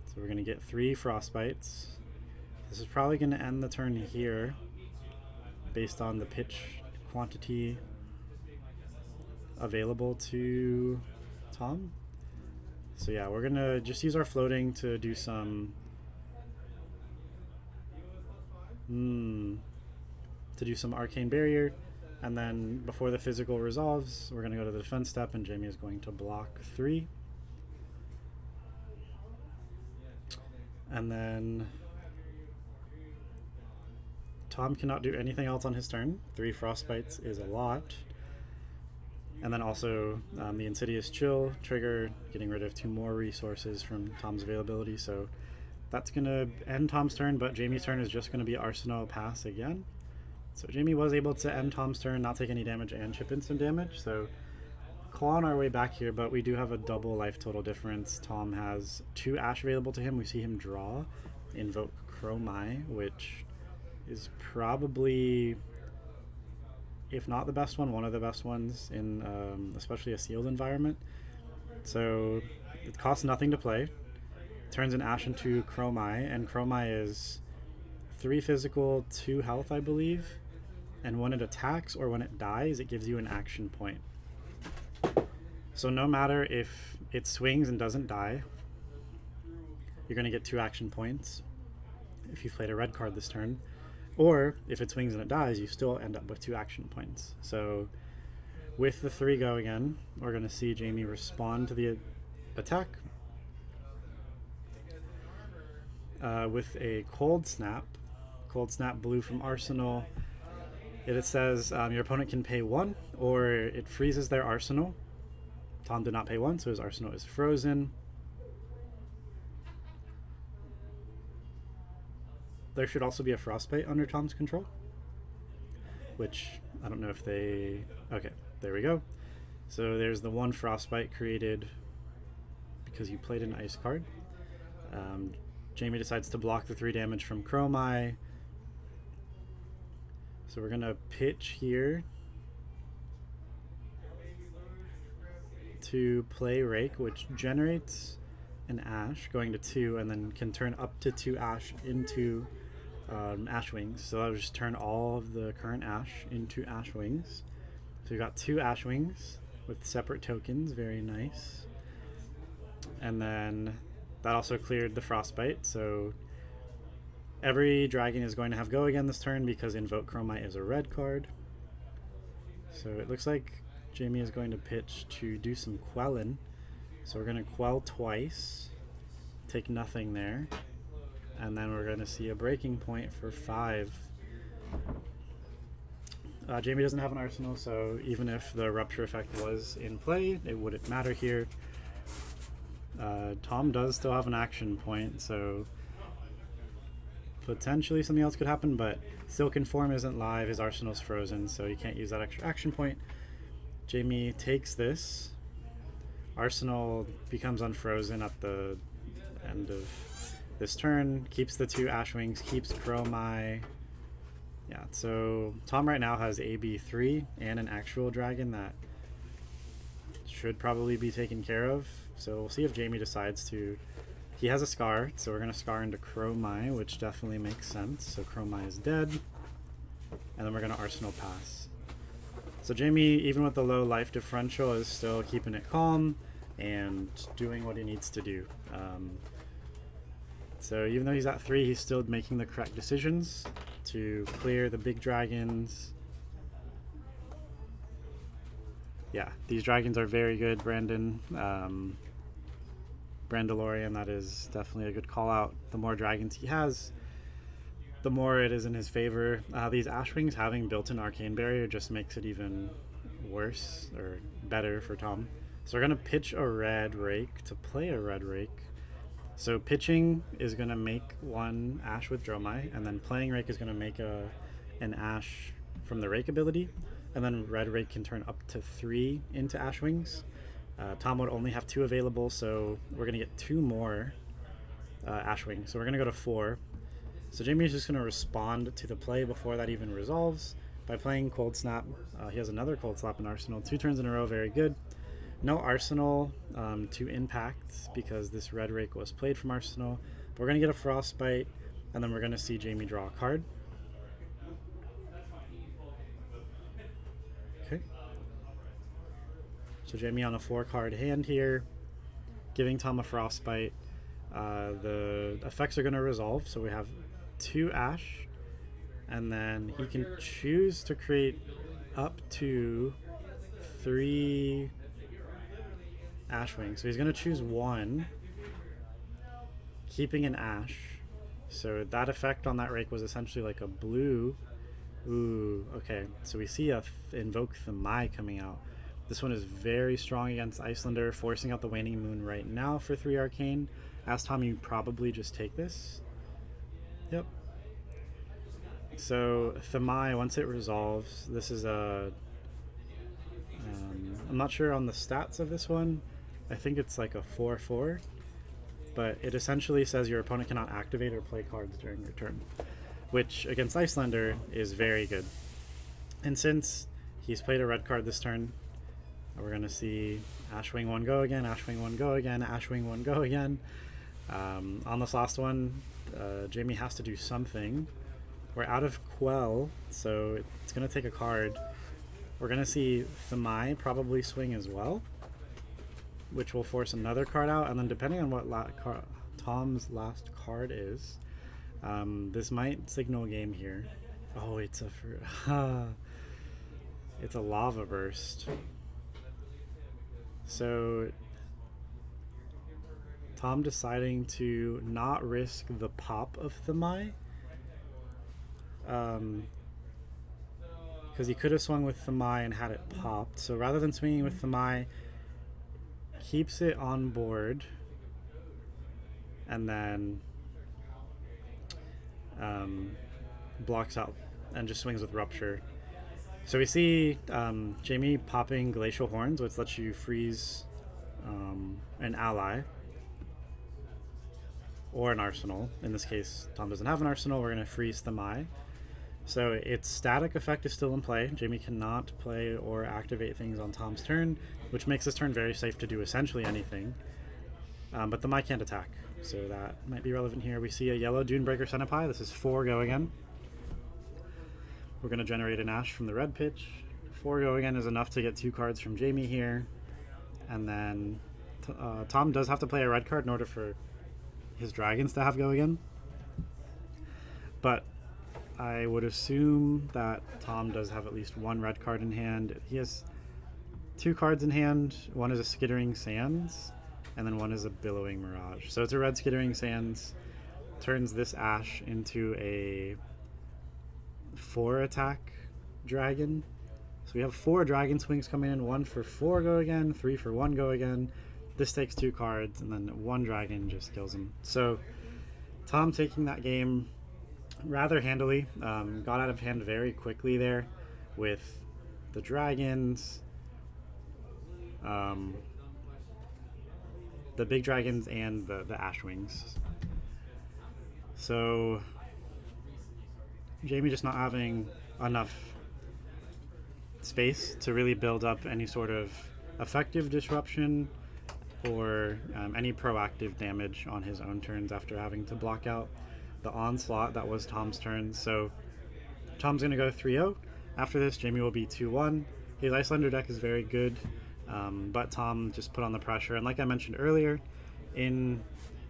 So we're going to get 3 frostbites. This is probably going to end the turn here, based on the pitch quantity available to Tom. So yeah, we're going to just use our floating to do some arcane barrier, and then before the physical resolves, we're going to go to the defense step, and Jamie is going to block 3. And then Tom cannot do anything else on his turn. 3 frostbites is a lot. And then also the Insidious Chill trigger, getting rid of 2 more resources from Tom's availability. So that's going to end Tom's turn, but Jamie's turn is just going to be Arsenal pass again. So Jamie was able to end Tom's turn, not take any damage, and chip in some damage. So clawing our way back here, but we do have a double life total difference. Tom has 2 Ash available to him. We see him draw, invoke Chromai, which is probably, if not the best one of the best ones in especially a sealed environment. So it costs nothing to play. Turns an Ash into Chromai, and Chromai is 3 physical, 2 health, I believe. And when it attacks or when it dies, it gives you an action point. So no matter if it swings and doesn't die, you're going to get 2 action points if you've played a red card this turn. Or if it swings and it dies, you still end up with 2 action points. So with the 3 go again, we're going to see Jamie respond to the attack with a Cold Snap. Cold Snap blue from Arsenal. It says your opponent can pay 1, or it freezes their arsenal. Tom did not pay 1, so his arsenal is frozen. There should also be a Frostbite under Tom's control, which I don't know if they... Okay, there we go. So there's the 1 Frostbite created because you played an ice card. Jamie decides to block the 3 damage from Chromai. So we're going to pitch here to play Rake, which generates an Ash going to 2 and then can turn up to 2 Ash into Ash Wings. So I'll just turn all of the current Ash into Ash Wings. So we've got 2 Ash Wings with separate tokens, very nice. And then that also cleared the Frostbite, so every dragon is going to have go again this turn because Invoke Chromite is a red card. So it looks like Jamie is going to pitch to do some quelling. So we're going to quell twice, take nothing there, and then we're going to see a breaking point for 5. Jamie doesn't have an arsenal, so even if the rupture effect was in play, it wouldn't matter here. Tom does still have an action point, so potentially something else could happen, but Silken Form isn't live, his arsenal's frozen, so he can't use that extra action point. Jamie takes this. Arsenal becomes unfrozen at the end of this turn, keeps the 2 Ash Wings, keeps Chromai. Yeah, so Tom right now has AB3 and an actual dragon that should probably be taken care of. So we'll see if Jamie decides to... He has a Scar, so we're going to Scar into Chromai, which definitely makes sense. So Chromai is dead. And then we're going to Arsenal pass. So Jamie, even with the low life differential, is still keeping it calm and doing what he needs to do. So even though he's at 3, he's still making the correct decisions to clear the big dragons. Yeah, these dragons are very good, Brandon. Brandalorian, that is definitely a good call out. The more dragons he has, the more it is in his favor. These Ashwings having built-in Arcane Barrier just makes it even worse, or better for Tom. So we're going to pitch a red Rake to play a red Rake. So pitching is going to make 1 Ash with Dromai, and then playing Rake is going to make an Ash from the Rake ability, and then red Rake can turn up to 3 into Ash Wings. Tom would only have 2 available, so we're going to get 2 more Ash Wings. So we're going to go to 4. So Jamie is just going to respond to the play before that even resolves by playing Cold Snap. He has another Cold Snap in Arsenal, 2 turns in a row, very good. No Arsenal to impact because this red Rake was played from Arsenal. But we're going to get a Frostbite, and then we're going to see Jamie draw a card. Okay. So Jamie on a 4-card hand here, giving Tom a Frostbite. The effects are going to resolve, so we have 2 Ash, and then he can choose to create up to 3 Ash Wings. So he's going to choose 1, keeping an Ash. So that effect on that Rake was essentially like a blue. Ooh, okay. So we see a Invoke Thamai coming out. This one is very strong against Icelander, forcing out the Waning Moon right now for 3 Arcane. As Tom, you probably just take this. Yep. So Thamai, once it resolves, this is a... I'm not sure on the stats of this one. I think it's like a 4/4, but it essentially says your opponent cannot activate or play cards during your turn, which against Icelander is very good. And since he's played a red card this turn, we're going to see Ashwing 1 go again, Ashwing 1 go again, Ashwing 1 go again. On this last one, Jamie has to do something. We're out of Quell, so it's going to take a card. We're going to see Thamai probably swing as well. which will force another card out, and then depending on what Tom's last card is, this might signal game here. Oh, it's it's a Lava Burst. So Tom deciding to not risk the pop of Thamai, because he could have swung with Thamai and had it popped. So rather than swinging with Thamai, keeps it on board, and then blocks out and just swings with Rupture. So we see Jamie popping Glacial Horns, which lets you freeze an ally or an arsenal. In this case, Tom doesn't have an arsenal. We're going to freeze Thamai. So its static effect is still in play. Jamie cannot play or activate things on Tom's turn, which makes this turn very safe to do essentially anything. But Thamai can't attack, so that might be relevant here. We see a yellow Dunebreaker Centipede. This is 4 go again. We're going to generate an Ash from the red pitch. 4 go again is enough to get 2 cards from Jamie here. And then Tom does have to play a red card in order for his dragons to have go again. But I would assume that Tom does have at least 1 red card in hand. He has 2 cards in hand. One is a Skittering Sands, and then one is a Billowing Mirage. So it's a red Skittering Sands. Turns this Ash into a 4 attack dragon. So we have 4 dragon swings coming in. 1 for 4 go again, 3 for 1 go again. This takes 2 cards, and then 1 dragon just kills him. So Tom taking that game rather handily. Got out of hand very quickly there with the dragons, the big dragons, and the Ashwings. So Jamie just not having enough space to really build up any sort of effective disruption or any proactive damage on his own turns after having to block out the onslaught that was Tom's turn. So Tom's going to go 3-0. After this, Jamie will be 2-1. His Icelander deck is very good, but Tom just put on the pressure. And like I mentioned earlier, in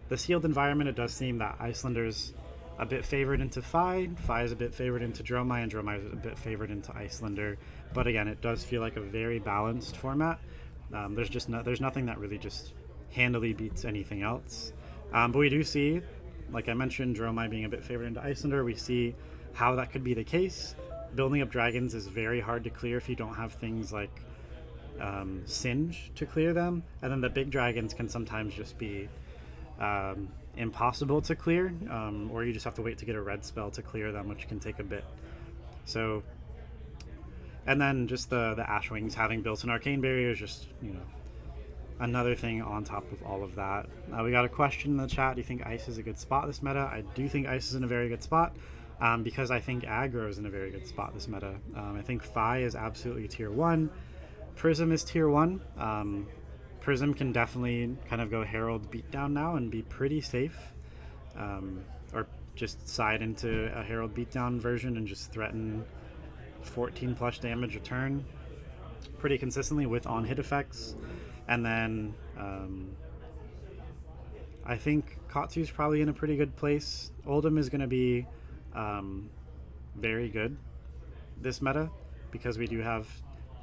the sealed environment, it does seem that Icelander's a bit favored into Fi is a bit favored into Dromai, and Dromai is a bit favored into Icelander. But again, it does feel like a very balanced format. There's nothing that really just handily beats anything else. But we do see, like I mentioned, Dromai being a bit favored into Icelander. We see how that could be the case. Building up dragons is very hard to clear if you don't have things like Singe to clear them. And then the big dragons can sometimes just be impossible to clear, or you just have to wait to get a red spell to clear them, which can take a bit. So, and then just the Ashwings having built-in arcane barriers, just, another thing on top of all of that. We got a question in the chat: do you think Ice is a good spot this meta? I do think Ice is in a very good spot, because I think Aggro is in a very good spot this meta. I think Fi is absolutely tier 1. Prism is tier 1. Prism can definitely kind of go Herald Beatdown now and be pretty safe, or just side into a Herald Beatdown version and just threaten 14 plus damage a turn pretty consistently with on-hit effects. And then I think Katsu's probably in a pretty good place. Oldhim is going to be very good this meta, because we do have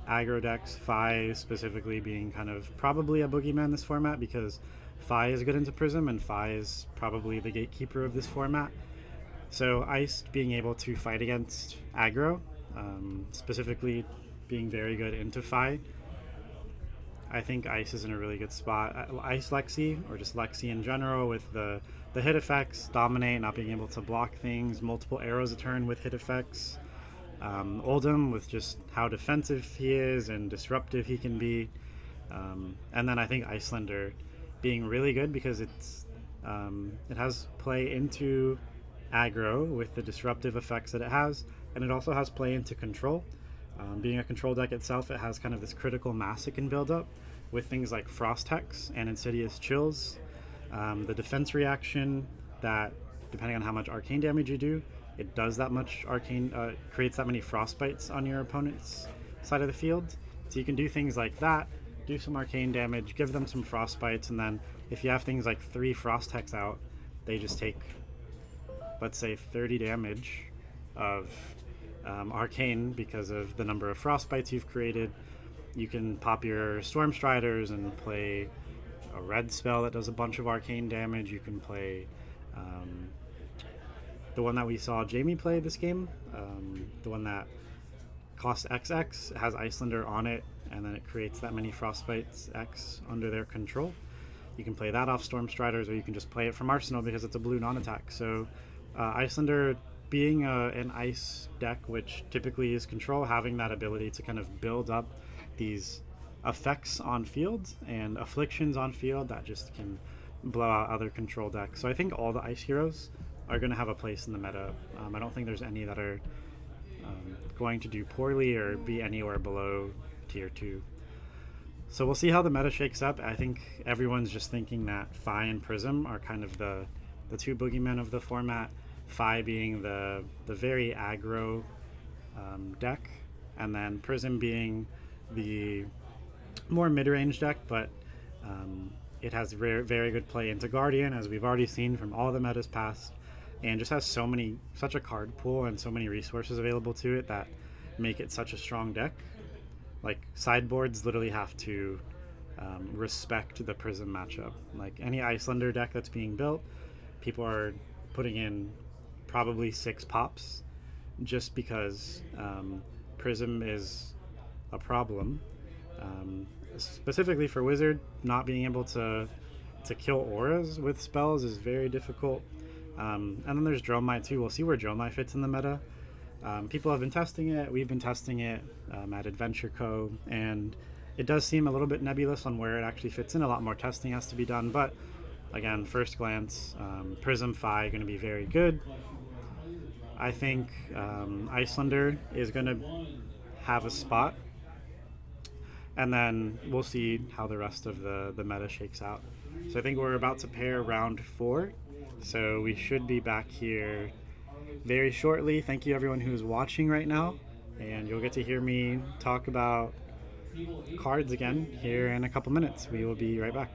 aggro decks, Fi specifically being kind of probably a boogeyman this format, because Fi is good into Prism and Fi is probably the gatekeeper of this format. So Ice being able to fight against aggro, specifically being very good into Fi, I think Ice is in a really good spot. Ice Lexi, or just Lexi in general, with the hit effects, Dominate, not being able to block things, multiple arrows a turn with hit effects. Oldhim with just how defensive he is and disruptive he can be. And then I think Icelander being really good because it has play into aggro with the disruptive effects that it has, and it also has play into control. Being a control deck itself, it has kind of this critical mass it can build up with things like Frost Hex and Insidious Chills. The defense reaction that, depending on how much arcane damage you do, it does that much arcane, creates that many frostbites on your opponent's side of the field. So you can do things like that, do some arcane damage, give them some frostbites, and then if you have things like 3 frost hex out, they just take, let's say, 30 damage of arcane because of the number of frostbites you've created. You can pop your Storm Striders and play a red spell that does a bunch of arcane damage. You can play the one that we saw Jamie play this game, the one that costs XX, has Icelander on it, and then it creates that many Frostbites X under their control. You can play that off Storm Striders, or you can just play it from Arsenal because it's a blue non-attack. So Icelander, being an ice deck, which typically is control, having that ability to kind of build up these effects on field and afflictions on field that just can blow out other control decks. So I think all the ice heroes are going to have a place in the meta. I don't think there's any that are going to do poorly or be anywhere below tier 2. So we'll see how the meta shakes up. I think everyone's just thinking that Fi and Prism are kind of the two boogeymen of the format. Fi being the very aggro deck, and then Prism being the more mid-range deck, but it has very good play into Guardian, as we've already seen from all the metas past, and just has such a card pool and so many resources available to it that make it such a strong deck. Like, sideboards literally have to respect the Prism matchup. Like, any Icelander deck that's being built, people are putting in probably 6 pops just because Prism is a problem. Specifically for Wizard, not being able to kill auras with spells is very difficult. And then there's Dromai too. We'll see where Dromai fits in the meta. People have been testing it. We've been testing it at Adventure Co. And it does seem a little bit nebulous on where it actually fits in. A lot more testing has to be done. But again, first glance, Prism Fi going to be very good. I think Icelander is going to have a spot. And then we'll see how the rest of the meta shakes out. So I think we're about to pair round 4. So we should be back here very shortly. Thank you everyone who's watching right now. And you'll get to hear me talk about cards again here in a couple minutes. We will be right back.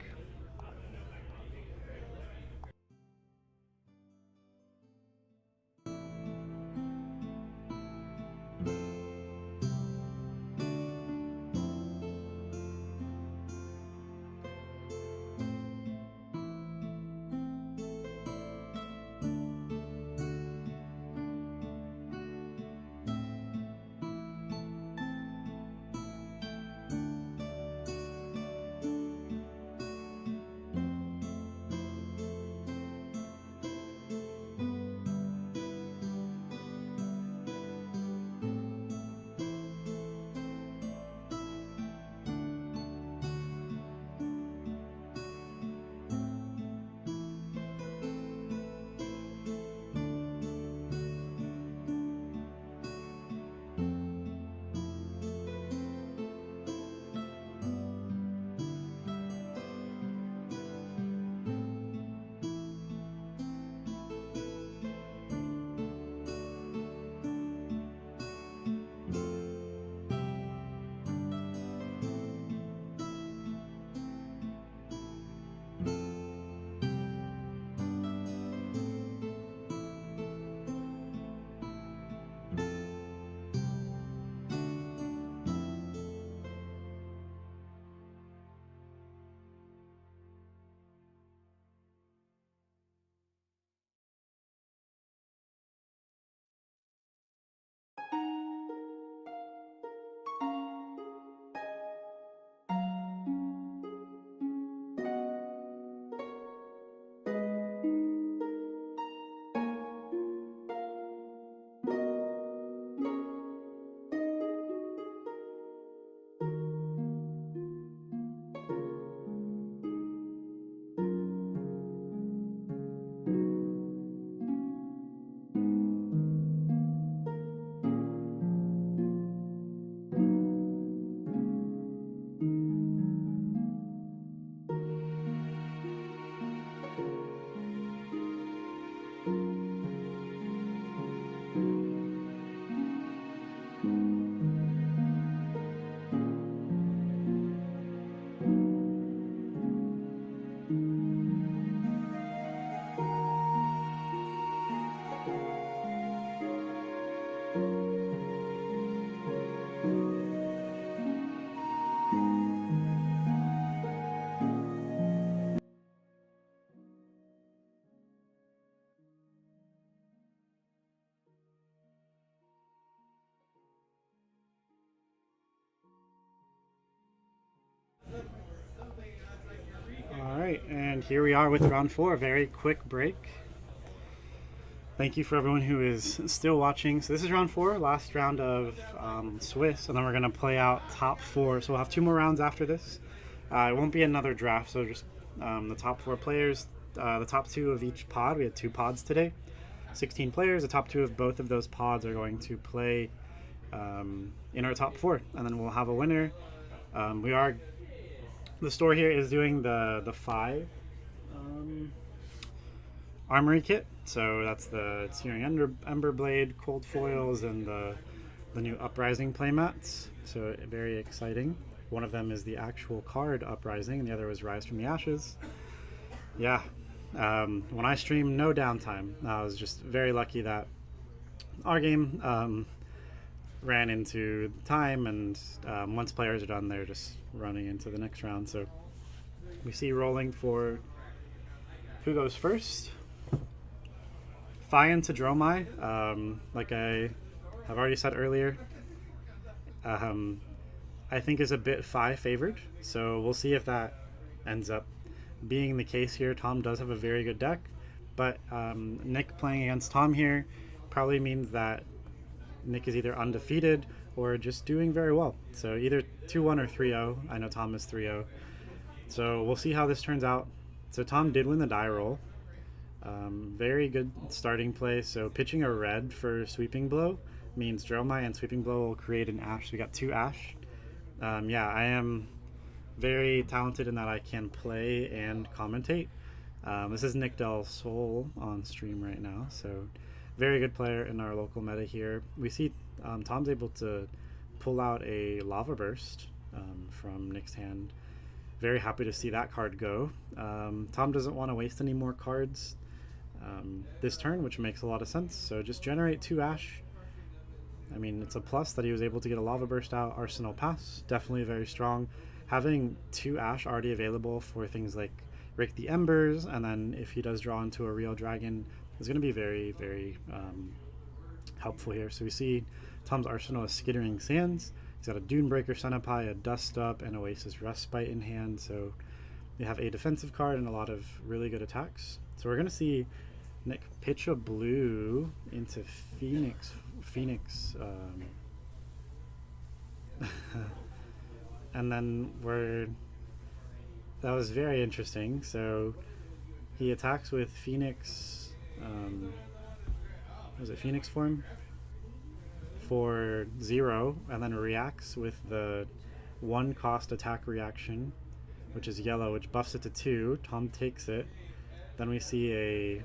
And here we are with round 4, very quick break. Thank you for everyone who is still watching. So this is round 4, last round of Swiss, and then we're going to play out top 4. So we'll have 2 more rounds after this. It won't be another draft, so just the top 4 players, the top 2 of each pod. We had 2 pods today, 16 players. The top 2 of both of those pods are going to play in our top 4, and then we'll have a winner. The store here is doing the 5 Armory kit, so that's the Searing Ember Blade, Cold Foils, and the new Uprising playmats, so very exciting. One of them is the actual card Uprising, and the other was Rise from the Ashes. Yeah, when I stream, no downtime. I was just very lucky that our game ran into time, and once players are done, they're just running into the next round. So we see rolling for who goes first. Fian to Dromai, like I have already said earlier, I think is a bit Fi favored, so we'll see if that ends up being the case here. Tom does have a very good deck, but Nick playing against Tom here probably means that Nick is either undefeated or just doing very well. So either 2-1 or 3-0. I know Tom is 3-0. So we'll see how this turns out. So Tom did win the die roll. Very good starting play. So pitching a red for Sweeping Blow means Dromai and Sweeping Blow will create an Ash. We got 2 Ash. Yeah, I am very talented in that I can play and commentate. This is Nick Del Sol on stream right now. So very good player in our local meta here. We see Tom's able to pull out a Lava Burst from Nick's hand. Very happy to see that card go. Tom doesn't want to waste any more cards this turn, which makes a lot of sense. So just generate 2 Ash. I mean, it's a plus that he was able to get a Lava Burst out. Arsenal Pass, definitely very strong. Having 2 Ash already available for things like Rake the Embers, and then if he does draw into a real dragon, is going to be very, very helpful here. So we see Tom's arsenal is Skittering Sands. He's got a Dunebreaker Senpai, a Dust Up, and Oasis Respite in hand. So we have a defensive card and a lot of really good attacks. So we're going to see Nick pitch a blue into Phoenix. And then that was very interesting. So he attacks with Phoenix. Was it Phoenix form? For 0, and then reacts with the 1 cost attack reaction, which is yellow, which buffs it to 2. Tom takes it. Then we see a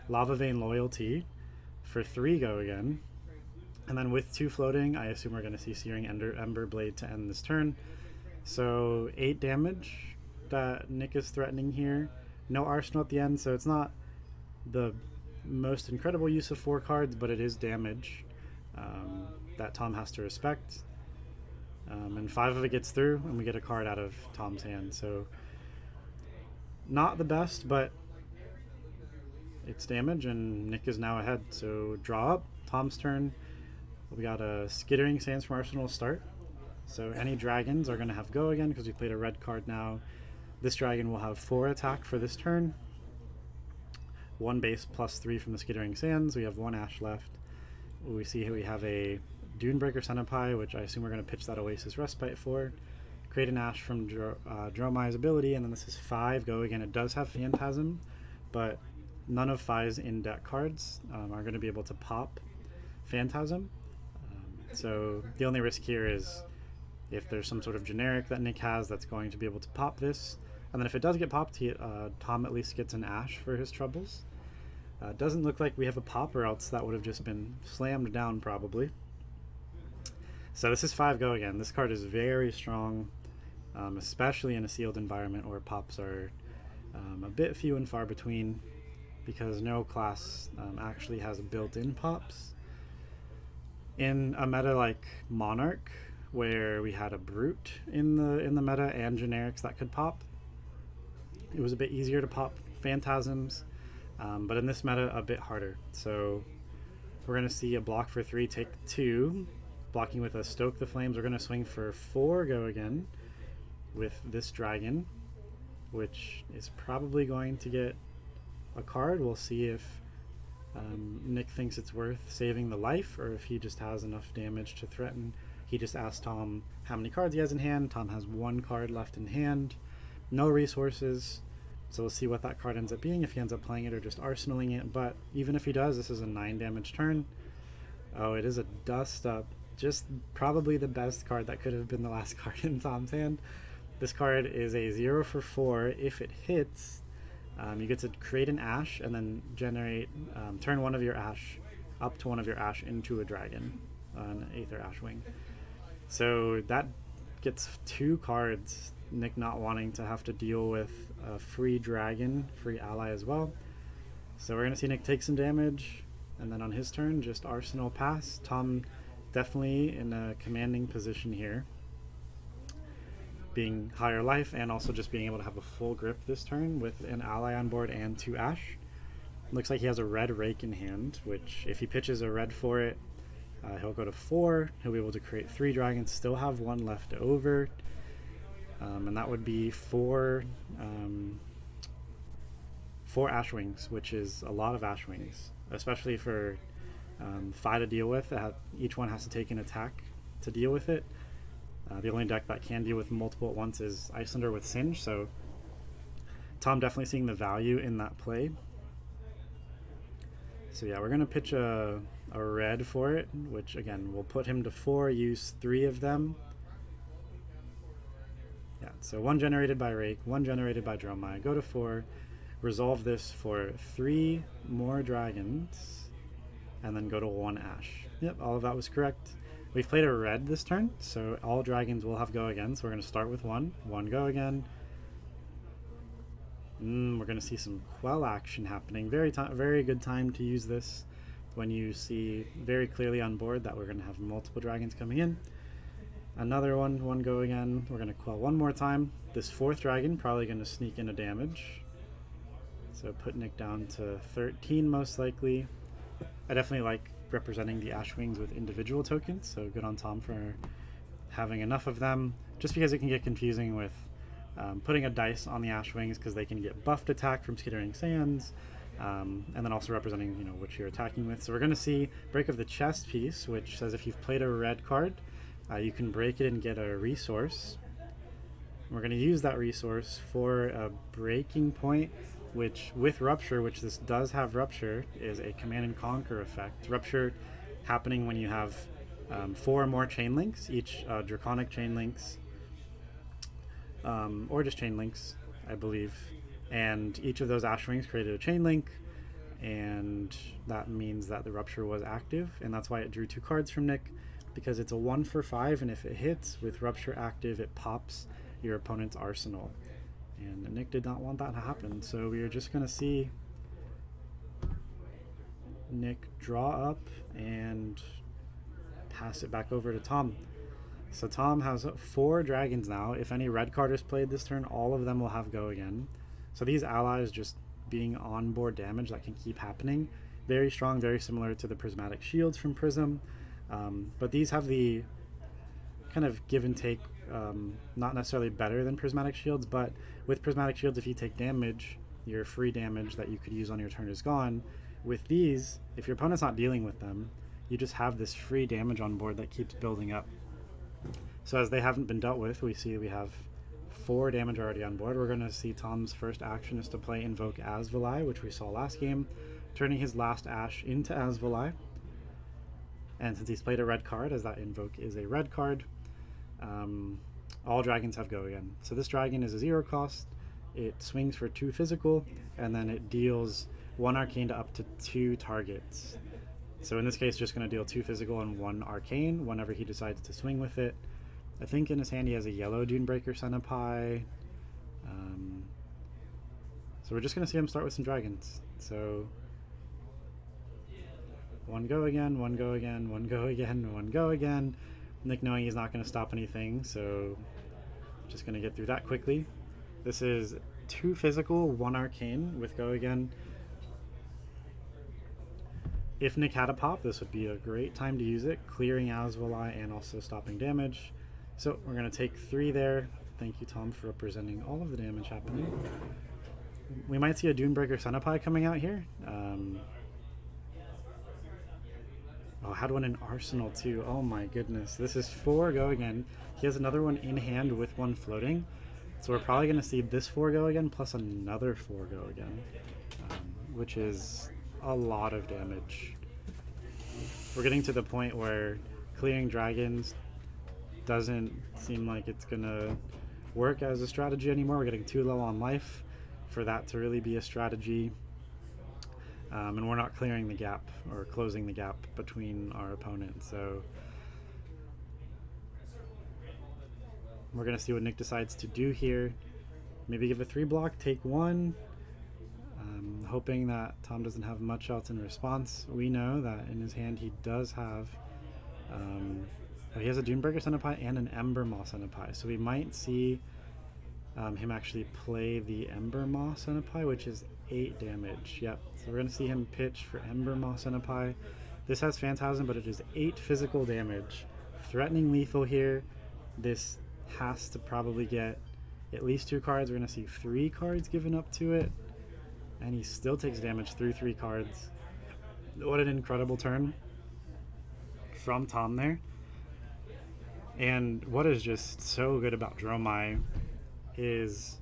Lava Vein Loyalty for 3 go again. And then with 2 floating, I assume we're going to see Searing Ember Blade to end this turn. So 8 damage that Nick is threatening here. No arsenal at the end, so it's not the most incredible use of 4 cards, but it is damage that Tom has to respect. And 5 of it gets through, and we get a card out of Tom's hand. So not the best, but it's damage, and Nick is now ahead. So draw up, Tom's turn. We got a Skittering Sands from Arsenal start. So any dragons are going to have go again because we played a red card now. This dragon will have 4 attack for this turn. 1 base plus 3 from the Skittering Sands. We have 1 Ash left. We see we have a Dunebreaker Senpai, which I assume we're going to pitch that Oasis Respite for. Create an Ash from Dromai's ability, and then this is 5 go again. It does have Phantasm, but none of Fi's in-deck cards are going to be able to pop Phantasm. So the only risk here is if there's some sort of generic that Nick has that's going to be able to pop this. And then if it does get popped, Tom at least gets an Ash for his troubles. Doesn't look like we have a pop, or else that would have just been slammed down probably. So this is 5 go again. This card is very strong, especially in a sealed environment where pops are a bit few and far between, because no class actually has built-in pops. In a meta like Monarch, where we had a Brute in the meta and generics that could pop, it was a bit easier to pop Phantasms, but in this meta a bit harder. So we're going to see a block for 3 take 2, blocking with a Stoke the Flames. We're going to swing for 4 go again with this dragon. which is probably going to get a card. We'll see if Nick thinks it's worth saving the life, or if he just has enough damage to threaten. He just asked Tom how many cards he has in hand. Tom has 1 card left in hand, no resources, so we'll see what that card ends up being, if he ends up playing it or just arsenaling it. But even if he does, this is a 9 damage turn. Oh, it is a Dust Up. Just probably the best card that could have been the last card in Tom's hand. This card is a 0 for 4. If it hits, you get to create an Ash and then generate, turn one of your Ash, up to one of your Ash into a dragon, an Aether Ashwing. So that gets 2 cards, Nick not wanting to have to deal with a free dragon, free ally as well. So we're going to see Nick take some damage, and then on his turn, just Arsenal pass. Tom definitely in a commanding position here, being higher life and also just being able to have a full grip this turn with an ally on board and 2 Ash. Looks like he has a red Rake in hand, which if he pitches a red for it, he'll go to 4. He'll be able to create 3 dragons, still have 1 left over. And that would be 4 Ashwings, which is a lot of Ashwings, especially for Fi to deal with. Each one has to take an attack to deal with it. The only deck that can deal with multiple at once is Icelander with Singe, so Tom definitely seeing the value in that play. So yeah, we're going to pitch a red for it, which again will put him to 4, use 3 of them. Yeah, so 1 generated by Rake, 1 generated by Dromai, go to 4, resolve this for 3 more dragons, and then go to 1 Ash. Yep, all of that was correct. We've played a red this turn, so all dragons will have go again, so we're going to start with 1 go again. We're going to see some Quell action happening. Very good time to use this when you see very clearly on board that we're going to have multiple dragons coming in. Another one go again. We're going to Quell 1 more time. This 4th dragon probably going to sneak into damage. So put Nick down to 13 most likely. I definitely like representing the Ashwings with individual tokens, so good on Tom for having enough of them, just because it can get confusing with putting a dice on the Ashwings, because they can get buffed attack from Skittering Sands, and then also representing which you're attacking with. So we're going to see Break of the Chest piece, which says if you've played a red card, you can break it and get a resource. We're going to use that resource for a breaking point, which with Rupture, which this does have Rupture, is a Command and Conquer effect. Rupture happening when you have 4 more chain links, each Draconic chain links, or just chain links, I believe. And each of those Ashwings created a chain link, and that means that the Rupture was active, and that's why it drew 2 cards from Nick, because it's a 1 for 5, and if it hits with Rupture active, it pops your opponent's arsenal. And Nick did not want that to happen, so we are just going to see Nick draw up and pass it back over to Tom. So Tom has 4 dragons now. If any red card is played this turn, all of them will have go again. So these allies just being on board damage that can keep happening. Very strong, very similar to the Prismatic Shields from Prism. But these have the kind of give and take, not necessarily better than Prismatic Shields, but with Prismatic Shields, if you take damage, your free damage that you could use on your turn is gone. With these, if your opponent's not dealing with them, you just have this free damage on board that keeps building up. So as they haven't been dealt with, we see we have 4 damage already on board. We're going to see Tom's first action is to play Invoke Asvali, which we saw last game, turning his last Ash into Asvali. And since he's played a red card, as that Invoke is a red card, all dragons have go again. So this dragon is a 0 cost, it swings for 2 physical, and then it deals 1 arcane to up to 2 targets. So in this case, just going to deal 2 physical and 1 arcane whenever he decides to swing with it. I think in his hand he has a yellow Dunebreaker Centipie. So we're just going to see him start with some dragons. So 1 go again, 1 go again, 1 go again, 1 go again. Nick knowing he's not going to stop anything, so just going to get through that quickly. This is 2 physical, 1 arcane with go again. If Nick had a pop, this would be a great time to use it, clearing Asvali and also stopping damage. So we're going to take 3 there, Thank you, Tom, for representing all of the damage happening. We might see a Dunebreaker Centipi coming out here. Oh, I had one in Arsenal too. Oh my goodness. This is 4 go again. He has another one in hand with one floating. So we're probably going to see this 4 go again plus another 4 go again, which is a lot of damage. We're getting to the point where clearing dragons doesn't seem like it's going to work as a strategy anymore. We're getting too low on life for that to really be a strategy. And we're not clearing the gap or closing the gap between our opponents. So we're going to see what Nick decides to do here. Maybe give a 3 block, take 1. Hoping that Tom doesn't have much else in response. We know that in his hand he does have, he has a Dunebreaker Centipi and an Ember Maw Centipi. So we might see him actually play the Ember Maw Centipi, which is 8 damage. Yep, so we're going to see him pitch for Ember Maw Centipi. This has Phantasm, but it is 8 physical damage. Threatening lethal here. This has to probably get at least 2 cards. We're going to see 3 cards given up to it. And he still takes damage through 3 cards. What an incredible turn from Tom there. And what is just so good about Dromai is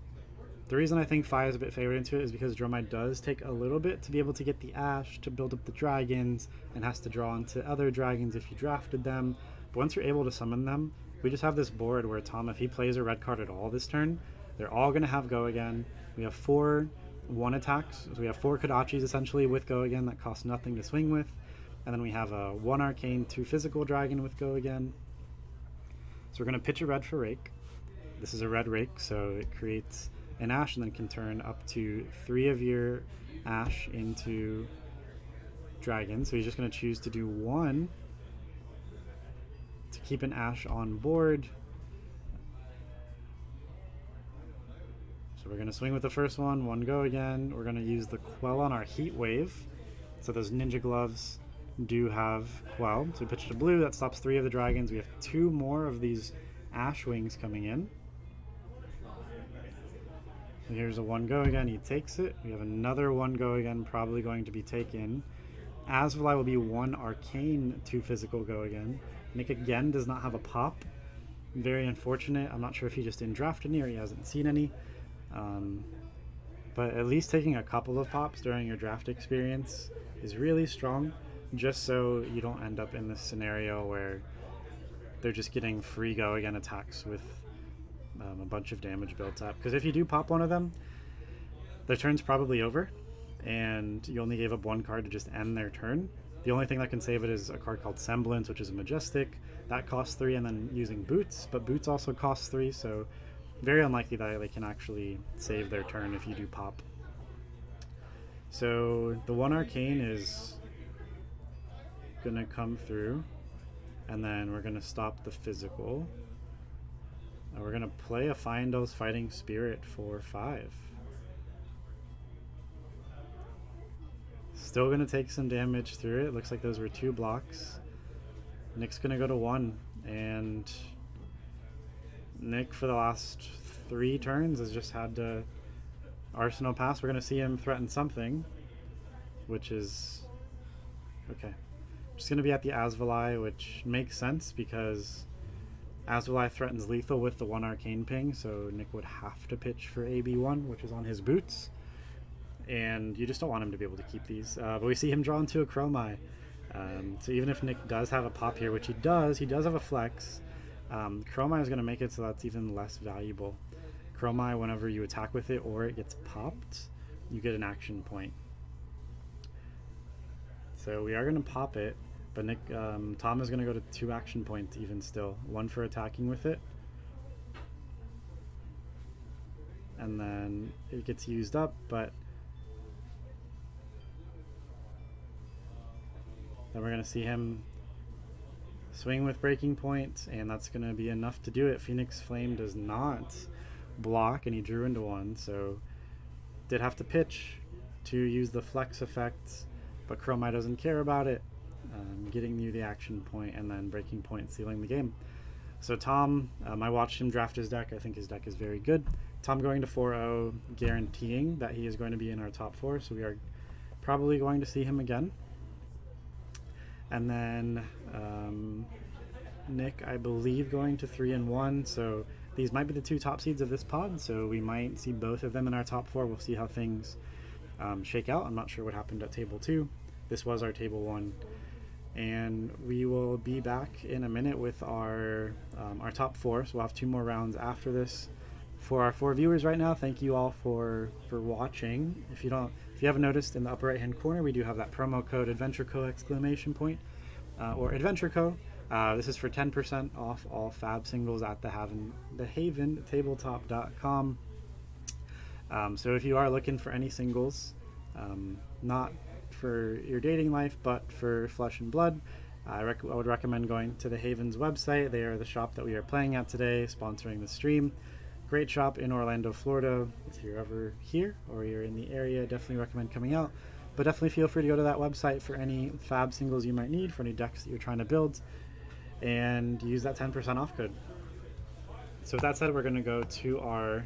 the reason I think Fi is a bit favored into it is because Dromai does take a little bit to be able to get the Ash to build up the dragons and has to draw into other dragons if you drafted them. But once you're able to summon them, we just have this board where Tom, if he plays a red card at all this turn, they're all going to have go again. We have 4 1 attacks, so we have 4 Kodachis essentially with go again that cost nothing to swing with, and then we have a 1 arcane 2 physical dragon with go again. So we're going to pitch a red for Rake. This is a red Rake, so it creates an Ash and then can turn up to 3 of your Ash into dragons. So he's just going to choose to do 1 to keep an Ash on board. So we're going to swing with the first one, 1 go again. We're going to use the Quell on our Heat Wave. So those Ninja Gloves do have Quell. So we pitched a blue, that stops 3 of the dragons. We have 2 more of these Ash Wings coming in. So here's a 1 go again, he takes it. We have another 1 go again, probably going to be taken. Asvali will be 1 arcane 2 physical go again. Nick again does not have a pop. Very unfortunate. I'm not sure if he just didn't draft any or he hasn't seen any. But at least taking a couple of pops during your draft experience is really strong, just so you don't end up in this scenario where they're just getting free go again attacks with a bunch of damage built up. Because if you do pop one of them, their turn's probably over and you only gave up 1 card to just end their turn. The only thing that can save it is a card called Semblance, which is a Majestic. That costs 3, and then using Boots, but Boots also costs 3, so very unlikely that they can actually save their turn if you do pop. So the 1 arcane is gonna come through, and then we're gonna stop the physical. And we're gonna play a Fyendal's Fighting Spirit for 5. Still gonna take some damage through it. Looks like those were 2 blocks. Nick's gonna go to 1, and Nick for the last 3 turns has just had to Arsenal pass. We're going to see him threaten something, which is okay. Just going to be at the Asvali, which makes sense because Asvali threatens lethal with the 1 arcane ping, so Nick would have to pitch for AB1, which is on his boots, and you just don't want him to be able to keep these. But we see him draw into a Chromai. So even if Nick does have a pop here, which he does have a flex. Chromai is going to make it so that's even less valuable. Chromai, whenever you attack with it or it gets popped, you get an action point. So we are going to pop it, but Tom is going to go to 2 action points even still. 1 for attacking with it, and then it gets used up, but then we're going to see him swing with Breaking Point, and that's going to be enough to do it. Phoenix Flame does not block, and he drew into 1, so did have to pitch to use the flex effect, but Chromai doesn't care about it, getting you the action point and then Breaking Point sealing the game. So Tom, I watched him draft his deck. I think his deck is very good. Tom going to 4-0, guaranteeing that he is going to be in our top 4, so we are probably going to see him again. And then Nick, I believe, going to 3-1, so these might be the 2 top seeds of this pod, so we might see both of them in our top 4. We'll see how things shake out. I'm not sure what happened at table 2. This was our table 1. And we will be back in a minute with our top 4. So we'll have 2 more rounds after this. For our 4 viewers right now, thank you all for watching. If you haven't noticed, in the upper right hand corner we do have that promo code AdventureCo ! Or AdventureCo. This is for 10% off all Fab singles at the Tabletop.com. So if you are looking for any singles, not for your dating life, but for Flesh and Blood, I would recommend going to the Haven's website. They are the shop that we are playing at today, sponsoring the stream. Great shop in Orlando, Florida. If you're ever here or you're in the area, definitely recommend coming out. But definitely feel free to go to that website for any Fab singles you might need, for any decks that you're trying to build, and use that 10% off code. So with that said, we're going to go to our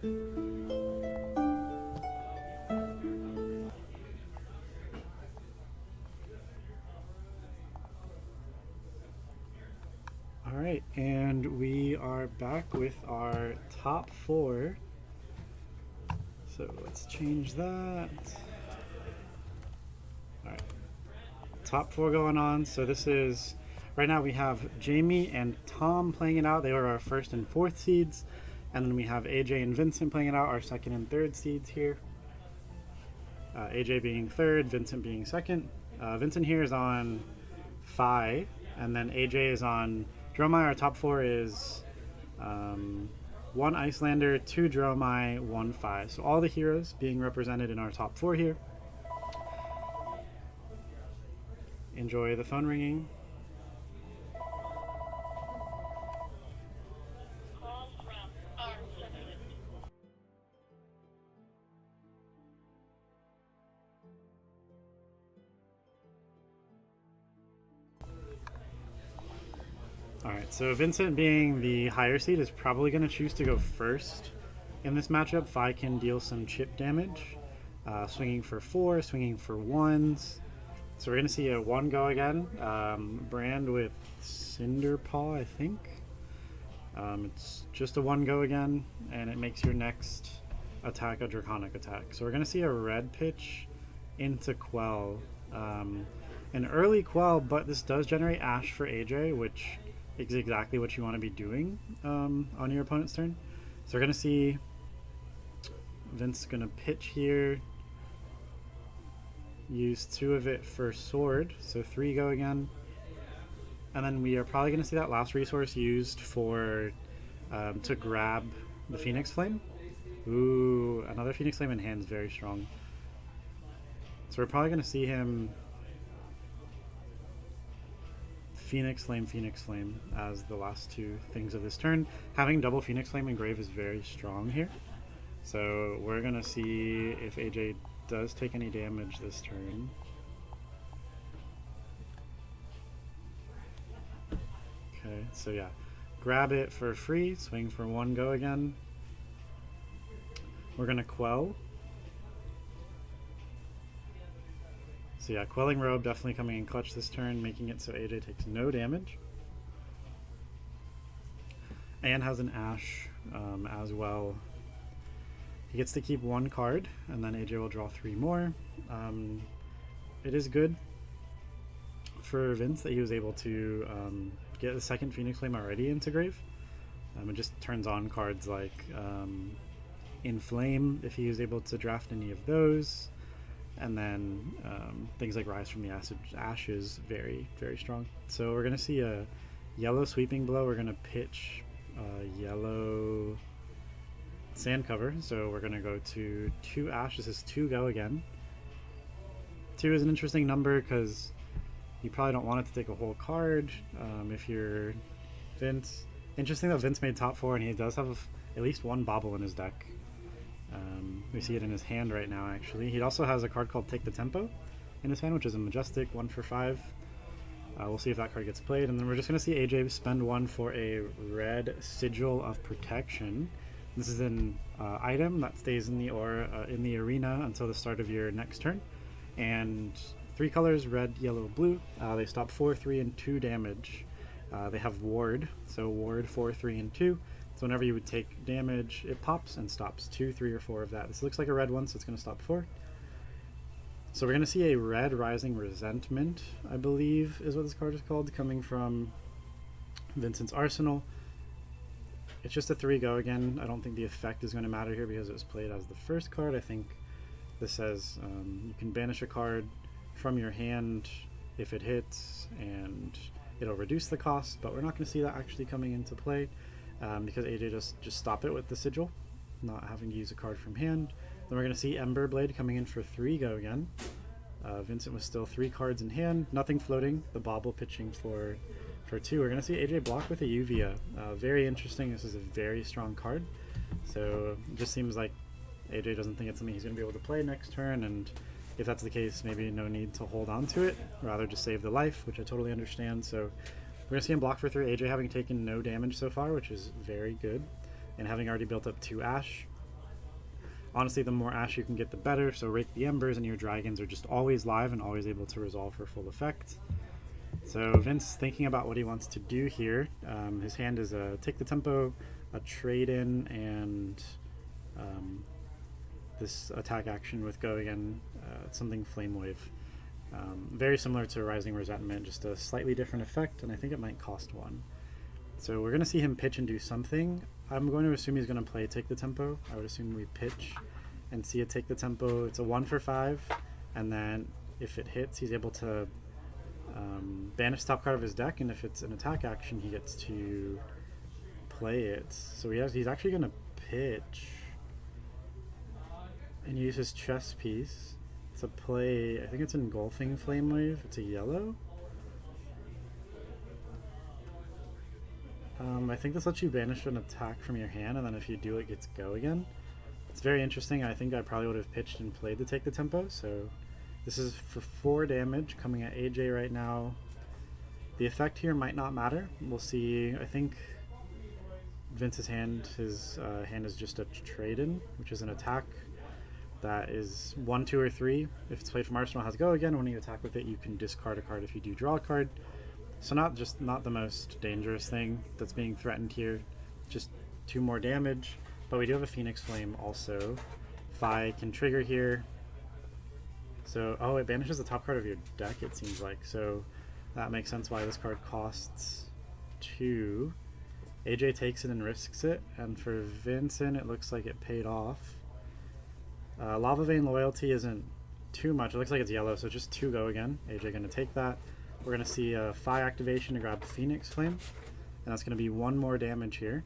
Alright, and we are back with our top 4. So let's change that. Alright, top 4 going on. So this is, right now we have Jamie and Tom playing it out. They were our 1st and 4th seeds. And then we have AJ and Vincent playing it out, our 2nd and 3rd seeds here. AJ being 3rd, Vincent being 2nd. Vincent here is on Phi, and then AJ is on Dromai. Our top 4 is 1 Icelander, 2 Dromai, 1 Phi. So all the heroes being represented in our top 4 here. Enjoy the phone ringing. Alright, so Vincent being the higher seed is probably going to choose to go first in this matchup. Phi can deal some chip damage, swinging for 4, swinging for 1s. So we're going to see a 1 go again. Brand with Cinder Paw, I think. It's just a 1 go again, and it makes your next attack a Draconic attack. So we're going to see a red pitch into Quell. An early Quell, but this does generate Ash for AJ, which is exactly what you want to be doing on your opponent's turn. So we're going to see Vince going to pitch here, use 2 of it for sword, so 3 go again. And then we are probably going to see that last resource used for to grab the Phoenix Flame. Ooh, another Phoenix Flame in hand is very strong. So we're probably going to see him Phoenix Flame as the last 2 things of this turn. Having double Phoenix Flame in grave is very strong here. So we're going to see if AJ does take any damage this turn. Okay, so yeah. Grab it for free, swing for 1 go again. We're going to Quell. So yeah, Quelling Robe definitely coming in clutch this turn, making it so AJ takes no damage. And has an Ash as well. He gets to keep 1 card, and then AJ will draw 3 more. It is good for Vince that he was able to get the 2nd Phoenix Flame already into grave. It just turns on cards like Inflame if he was able to draft any of those. And then things like Rise from the Ashes, very, very strong. So we're going to see a yellow Sweeping Blow. We're going to pitch yellow Sand Cover. So we're going to go to 2 Ash. This is 2 go again. 2 is an interesting number because you probably don't want it to take a whole card if you're Vince. Interesting that Vince made top 4 and he does have at least 1 Bobble in his deck. We see it in his hand right now, actually. He also has a card called Take the Tempo in his hand, which is a Majestic 1 for 5. We'll see if that card gets played. And then we're just going to see AJ spend 1 for a red Sigil of Protection. This is an item that stays in the arena until the start of your next turn. And 3 colors, red, yellow, blue. They stop 4, 3, and 2 damage. They have Ward, so Ward 4, 3, and 2. So whenever you would take damage, it pops and stops 2, 3, or 4 of that. This looks like a red one, so it's going to stop 4. So we're going to see a red Rising Resentment, I believe is what this card is called, coming from Vincent's Arsenal. It's just a 3 go again. I don't think the effect is going to matter here because it was played as the first card. I think this says you can banish a card from your hand if it hits, and it'll reduce the cost, but we're not going to see that actually coming into play. Because AJ just stop it with the Sigil, not having to use a card from hand. Then we're going to see Ember Blade coming in for 3 go again. Vincent was still 3 cards in hand, nothing floating. The Bobble pitching for 2. We're going to see AJ block with a Uvia. Very interesting. This is a very strong card. So it just seems like AJ doesn't think it's something he's going to be able to play next turn, and if that's the case, maybe no need to hold on to it. Rather just save the life, which I totally understand. So we're going to see him block for 3, AJ having taken no damage so far, which is very good, and having already built up 2 Ash. Honestly, the more ash you can get, the better. So Rake the Embers and your dragons are just always live and always able to resolve for full effect. So Vince thinking about what he wants to do here. His hand is a Take the Tempo, a Trade-in, and this attack action with Go Again, something Flame Wave. Very similar to Rising Resentment, just a slightly different effect, and I think it might cost 1. So we're going to see him pitch and do something. I'm going to assume he's going to play Take the Tempo. I would assume we pitch and see it Take the Tempo. It's a 1 for 5, and then if it hits, he's able to banish top card of his deck, and if it's an attack action, he gets to play it. So he's actually going to pitch and use his chess piece to play, I think it's Engulfing Flame Wave. It's a yellow. I think this lets you banish an attack from your hand, and then if you do, it gets Go Again. It's very interesting. I think I probably would have pitched and played to Take the Tempo, so this is for 4 damage coming at AJ right now. The effect here might not matter. We'll see. I think Vince's hand, his hand is just a Trade-in, which is an attack that is 1, 2, or 3. If it's played from Arsenal, it has Go Again. When you attack with it, you can discard a card if you do draw a card. So not the most dangerous thing that's being threatened here. Just 2 more damage. But we do have a Phoenix Flame also. Fi can trigger here. So, oh, it banishes the top card of your deck, it seems like. So that makes sense why this card costs 2. AJ takes it and risks it. And for Vincent, it looks like it paid off. Lava Vein Loyalty isn't too much. It looks like it's yellow, so just 2 Go Again. AJ going to take that. We're going to see a Fi activation to grab Phoenix Flame. And that's going to be 1 more damage here.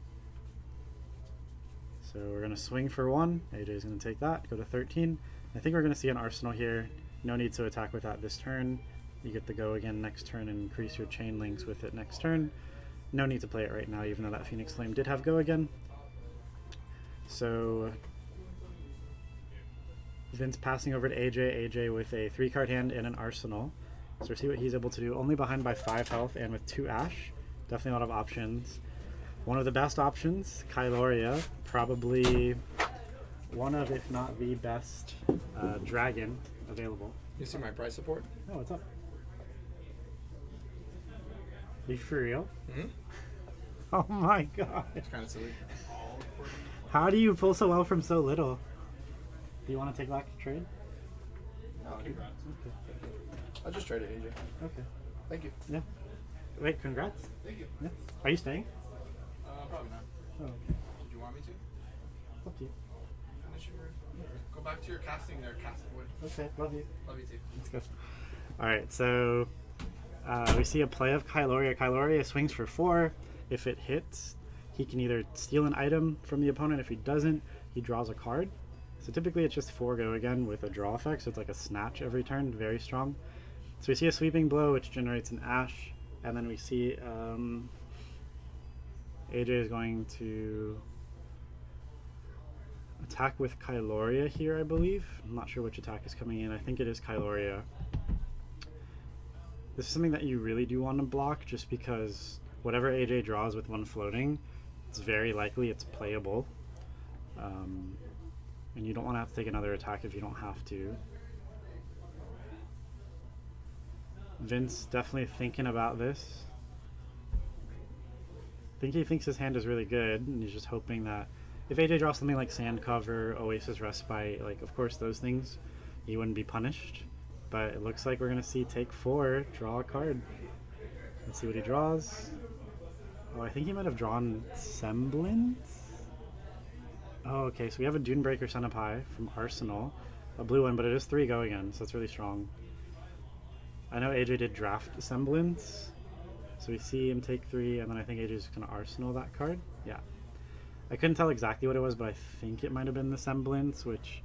So we're going to swing for 1. AJ's going to take that, go to 13. I think we're going to see an Arsenal here. No need to attack with that this turn. You get the Go Again next turn and increase your chain links with it next turn. No need to play it right now, even though that Phoenix Flame did have Go Again. So Vince passing over to AJ. AJ with a 3-card hand and an Arsenal. So we'll see what he's able to do. Only behind by 5 health and with 2 ash. Definitely a lot of options. One of the best options, Kyloria. Probably one of, if not the best, dragon available. You see my price support? Oh, what's up? Are you for real? Mm-hmm. Oh my god. It's kind of silly. How do you pull so well from so little? Do you want to take back the trade? No, I'll do that. Okay. I'll just trade it, AJ. Okay. Thank you. Yeah. Wait, congrats. Thank you. Yeah. Are you staying? Probably not. Oh, okay. Did you want me to? It's up to you. Finish your... Go back to your casting there, Castlewood. Okay, love you. Love you too. Let's go. Alright, so we see a play of Kyloria. Kyloria swings for 4. If it hits, he can either steal an item from the opponent. If he doesn't, he draws a card. So typically it's just 4 Go Again with a draw effect, so it's like a snatch every turn, very strong. So we see a Sweeping Blow, which generates an ash, and then we see AJ is going to attack with Kyloria here, I believe. I'm not sure which attack is coming in. I think it is Kyloria. This is something that you really do want to block, just because whatever AJ draws with 1 floating, it's very likely it's playable. And you don't want to have to take another attack if you don't have to. Vince definitely thinking about this. I think he thinks his hand is really good, and he's just hoping that if AJ draws something like Sand Cover, Oasis Respite, like of course those things, he wouldn't be punished. But it looks like we're going to see take 4, draw a card. Let's see what he draws. Oh, I think he might have drawn Semblance? Oh, okay, so we have a Dunebreaker Centipie from Arsenal. A blue one, but it is 3 Go Again, so it's really strong. I know AJ did draft Semblance, so we see him take 3, and then I think AJ's just going to Arsenal that card. Yeah. I couldn't tell exactly what it was, but I think it might have been the Semblance, which,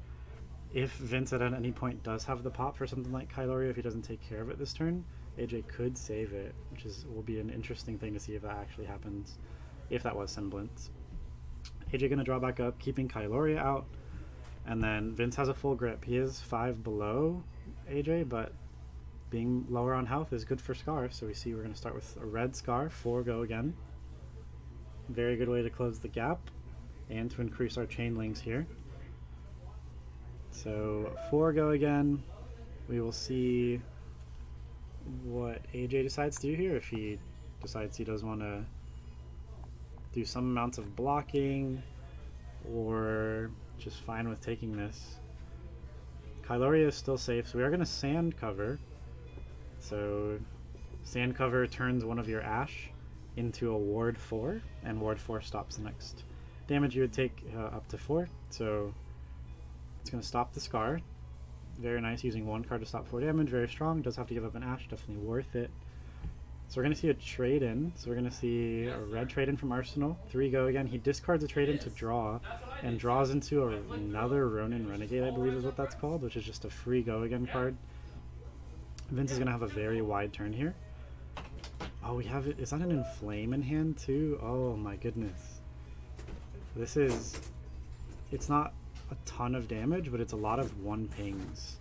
if Vince at any point does have the pop for something like Kyloria, if he doesn't take care of it this turn, AJ could save it, which will be an interesting thing to see if that actually happens, if that was Semblance. AJ going to draw back up, keeping Kyloria out, and then Vince has a full grip. He is 5 below AJ, but being lower on health is good for Scar, so we see we're going to start with a red Scar, 4 Go Again. Very good way to close the gap and to increase our chain links here. So 4 go again. We will see what AJ decides to do here. If he decides he does want to do some amounts of blocking or just fine with taking this. Kyloria is still safe, so we are going to sand cover. So sand cover turns one of your Ash into a ward 4, and ward 4 stops the next damage you would take up to 4. So it's going to stop the Scar. Very nice, using 1 card to stop 4 damage. Very strong. Does have to give up an Ash. Definitely worth it. So we're going to see a trade-in. So we're going to see a red trade-in from Arsenal. 3 go again. He discards a trade-in to draw and draws into another Ronin Renegade, I believe is what that's called, which is just a free go again card. Vince is going to have a very wide turn here. Oh, we have it. Is that an Inflame in hand too? Oh my goodness. This is... It's not a ton of damage, but it's a lot of 1 pings.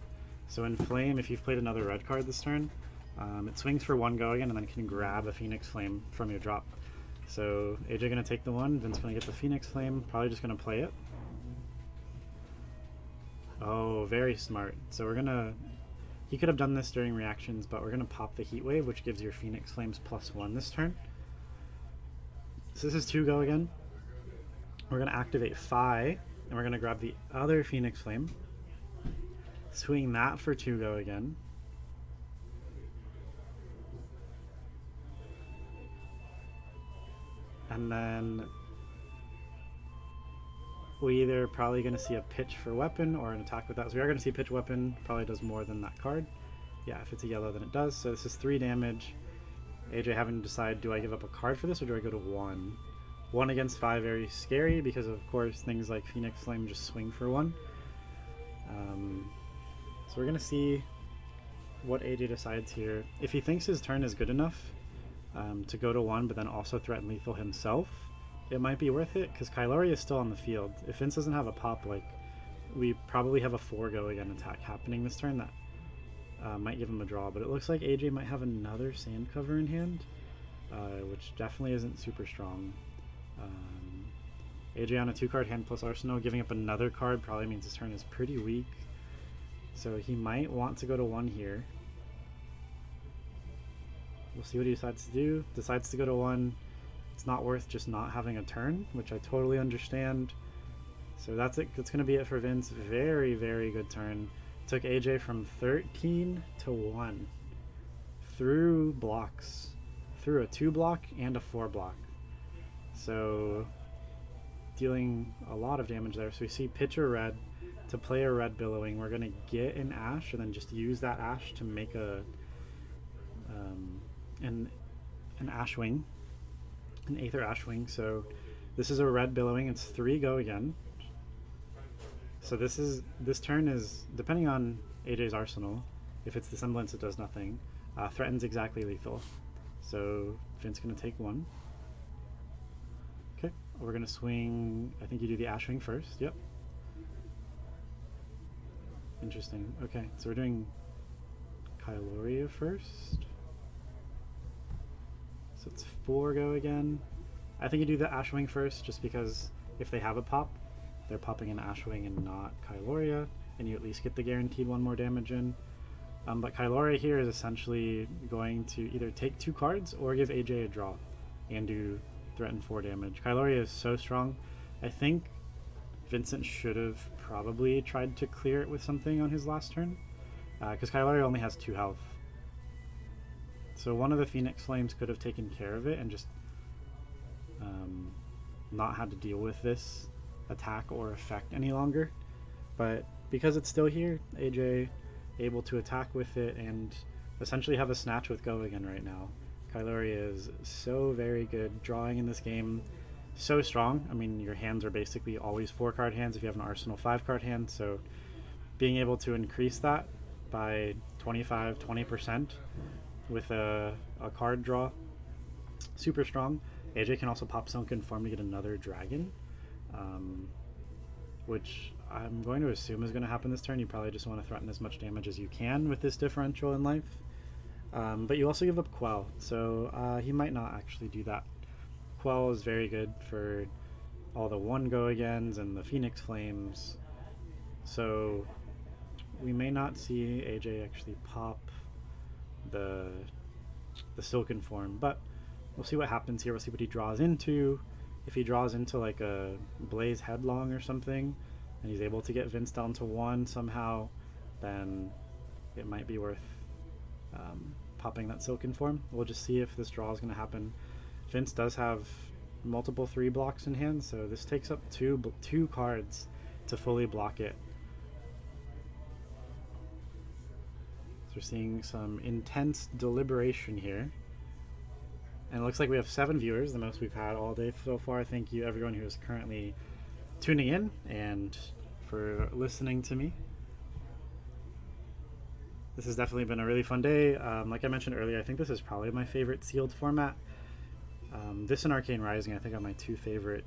So Inflame, if you've played another red card this turn, it swings for 1 go again and then can grab a Phoenix Flame from your drop. So AJ going to take the 1, Vince going to get the Phoenix Flame, probably just going to play it. Oh, very smart. So we're going to... He could have done this during reactions, but we're going to pop the Heat Wave, which gives your Phoenix Flames +1 this turn. So this is 2 go again. We're going to activate Phi, and we're going to grab the other Phoenix Flame. Swing that for 2 go again. And then we either probably going to see a pitch for weapon or an attack with that. So we are going to see pitch weapon, probably does more than that card. Yeah, if it's a yellow then it does. So this is 3 damage. AJ having to decide, do I give up a card for this or do I go to 1? 1 against 5, very scary because of course things like Phoenix Flame just swing for 1. So we're going to see what AJ decides here. If he thinks his turn is good enough to go to 1 but then also threaten lethal himself, it might be worth it, because Kyloria is still on the field. If Vince doesn't have a pop, like, we probably have a 4 go again attack happening this turn that might give him a draw, but it looks like AJ might have another sand cover in hand, which definitely isn't super strong. AJ on a 2-card hand plus Arsenal, giving up another card probably means his turn is pretty weak, so he might want to go to 1 here. We'll see what he decides to do. Decides to go to 1. It's not worth just not having a turn, which I totally understand. So that's it. That's going to be it for Vince. Very, very good turn. Took AJ from 13 to 1 through blocks, through a 2 block and a 4 block. So dealing a lot of damage there. So we see pitcher red to play a red billowing. We're going to get an Ash and then just use that Ash to make a an Ash Wing. An Aether Ashwing. So this is a red billowing. It's 3 go again. So this turn is, depending on AJ's arsenal, if it's the semblance it does nothing, threatens exactly lethal. So Vince gonna take 1. Okay, we're gonna swing. I think you do the Ashwing first. Yep. Interesting. Okay, so we're doing Kyloria first. So it's 4 go again. I think you do the Ashwing first, just because if they have a pop, they're popping an Ashwing and not Kyloria, and you at least get the guaranteed 1 more damage in. But Kyloria here is essentially going to either take 2 cards or give AJ a draw and do threaten 4 damage. Kyloria is so strong. I think Vincent should have probably tried to clear it with something on his last turn, because Kyloria only has 2 health. So one of the Phoenix Flames could have taken care of it and just not had to deal with this attack or effect any longer. But because it's still here, AJ able to attack with it and essentially have a snatch with go again right now. Kyloria is so very good. Drawing in this game, so strong. I mean, your hands are basically always 4-card hands if you have an Arsenal 5-card hand, so being able to increase that by 20% with a card draw, super strong. AJ can also pop Sunken Form to get another dragon, which I'm going to assume is going to happen this turn. You probably just want to threaten as much damage as you can with this differential in life. But you also give up Quell, so he might not actually do that. Quell is very good for all the 1 go agains and the Phoenix Flames. So we may not see AJ actually pop the Silken form, but we'll see what happens here. We'll see what he draws into. If he draws into like a Blaze Headlong or something, and he's able to get Vince down to 1 somehow, then it might be worth popping that Silken form. We'll just see if this draw is going to happen. Vince does have multiple 3 blocks in hand, so this takes up two cards to fully block it. So we're seeing some intense deliberation here. And it looks like we have 7 viewers, the most we've had all day so far. Thank you everyone who is currently tuning in and for listening to me. This has definitely been a really fun day. Like I mentioned earlier, I think this is probably my favorite sealed format. This and Arcane Rising I think are my 2 favorite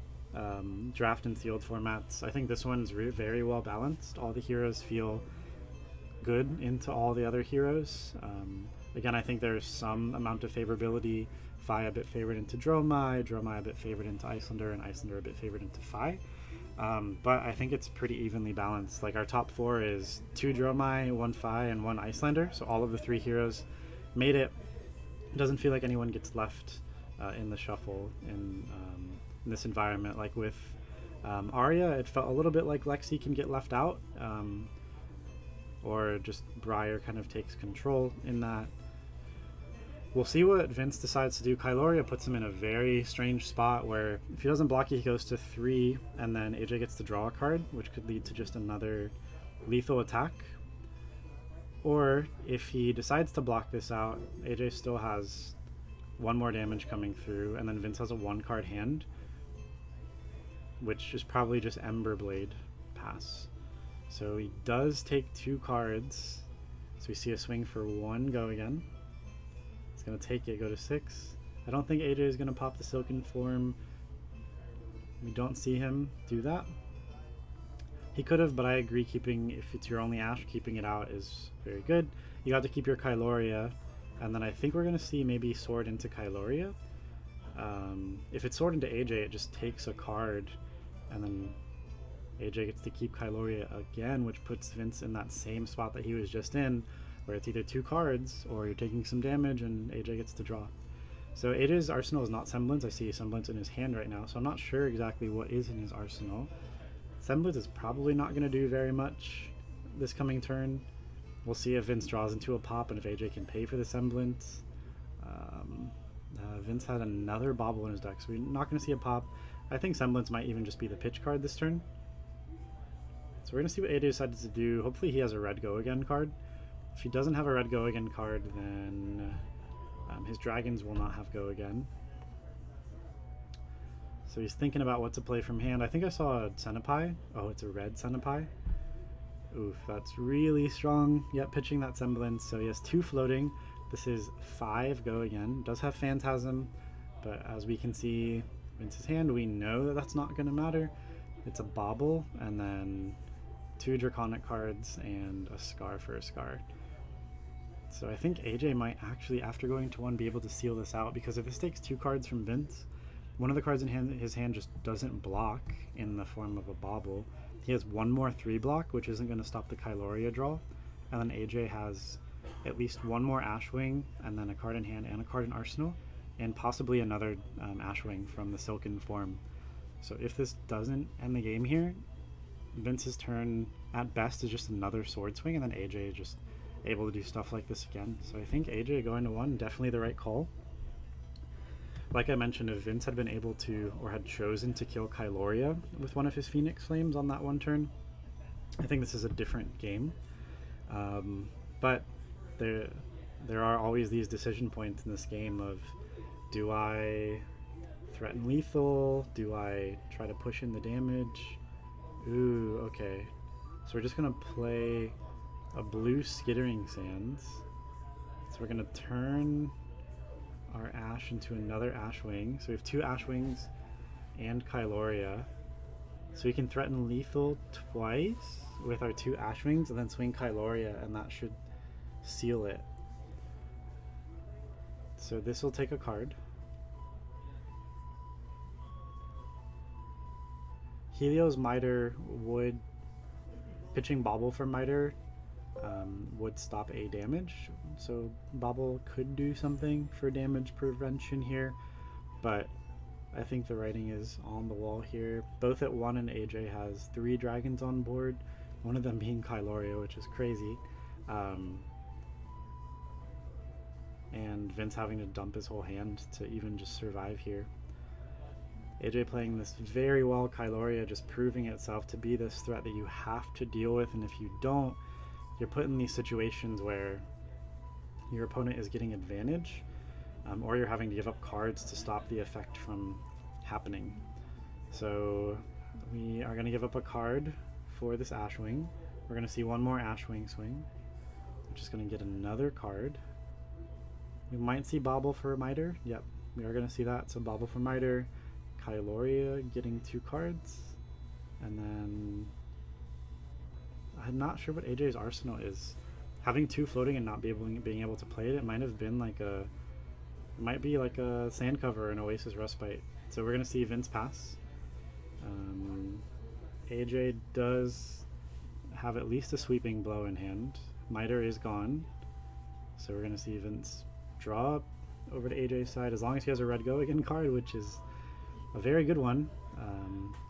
draft and sealed formats. I think this one's very well balanced. All the heroes feel good into all the other heroes. Again, I think there's some amount of favorability. Fi a bit favored into Dromai a bit favored into Icelander, and Icelander a bit favored into Fi. But I think it's pretty evenly balanced. Like our top 4 is 2 Dromai, 1 Fi, and 1 Icelander. So all of the 3 heroes made it. It doesn't feel like anyone gets left in the shuffle in this environment. Like with Arya, it felt a little bit like Lexi can get left out, or just Briar kind of takes control in that. We'll see what Vince decides to do. Kyloria puts him in a very strange spot where if he doesn't block it, he goes to 3, and then AJ gets to draw a card, which could lead to just another lethal attack. Or if he decides to block this out, AJ still has 1 more damage coming through, and then Vince has a 1-card hand, which is probably just Ember Blade pass. So he does take 2 cards. So we see a swing for 1 go again. He's going to take it, go to 6. I don't think AJ is going to pop the Silken form. We don't see him do that. He could have, but I agree, keeping, if it's your only Ashe, keeping it out is very good. You got to keep your Kyloria, and then I think we're going to see maybe Sword into Kyloria. If it's Sword into AJ, it just takes a card, and then AJ gets to keep Kyloria again, which puts Vince in that same spot that he was just in, where it's either 2 cards or you're taking some damage and AJ gets to draw. So AJ's arsenal is not Semblance. I see Semblance in his hand right now, so I'm not sure exactly what is in his arsenal. Semblance is probably not going to do very much this coming turn. We'll see if Vince draws into a pop and if AJ can pay for the Semblance. Vince had another Bobble in his deck, so we're not going to see a pop. I think Semblance might even just be the pitch card this turn. So we're going to see what AJ decides to do. Hopefully he has a red go again card. If he doesn't have a red go again card, then his dragons will not have go again. So he's thinking about what to play from hand. I think I saw a Senpai. Oh, it's a red Senpai. Oof, that's really strong. Yep, pitching that Semblance. So he has 2 floating. This is 5 go again. Does have Phantasm, but as we can see Vince's hand, we know that that's not going to matter. It's a Bobble, and then 2 Draconic cards and a Scar for a Scar. So I think AJ might actually, after going to 1, be able to seal this out, because if this takes 2 cards from Vince, one of the cards in his hand just doesn't block in the form of a Bobble. He has 1 more 3 block, which isn't going to stop the Kyloria draw, and then AJ has at least 1 more Ashwing, and then a card in hand and a card in arsenal, and possibly another Ashwing from the Silken form. So if this doesn't end the game here, Vince's turn at best is just another sword swing, and then AJ is just able to do stuff like this again. So I think AJ going to 1, definitely the right call. Like I mentioned, if Vince had been able to, or had chosen to kill Kyloria with one of his Phoenix Flames on that 1 turn, I think this is a different game. But there are always these decision points in this game of, do I threaten lethal? Do I try to push in the damage? Ooh, okay. So we're just going to play a blue Skittering Sands. So we're going to turn our Ashe into another Ashwing. So we have 2 Ashwings and Kyloria. So we can threaten lethal twice with our 2 Ashwings and then swing Kyloria, and that should seal it. So this will take a card. Helios Miter would, pitching Bobble for Miter would stop A damage. So Bobble could do something for damage prevention here, but I think the writing is on the wall here. Both at 1 and AJ has 3 dragons on board, one of them being Kyloria, which is crazy. And Vince having to dump his whole hand to even just survive here. AJ playing this very well, Kyloria just proving itself to be this threat that you have to deal with, and if you don't, you're put in these situations where your opponent is getting advantage, or you're having to give up cards to stop the effect from happening. So we are going to give up a card for this Ashwing. We're going to see one more Ashwing swing. We're just going to get another card. We might see Bobble for Miter. Yep, we are going to see that. So Bobble for Miter, Kyloria getting 2 cards, and then I'm not sure what AJ's arsenal is. Having 2 floating and not being able to play it, it might have been like it might be like a Sand Cover and Oasis Respite. So we're gonna see Vince pass. AJ does have at least a Sweeping Blow in hand. Miter is gone, so we're gonna see Vince draw over to AJ's side as long as he has a red Go Again card, which is a very good one.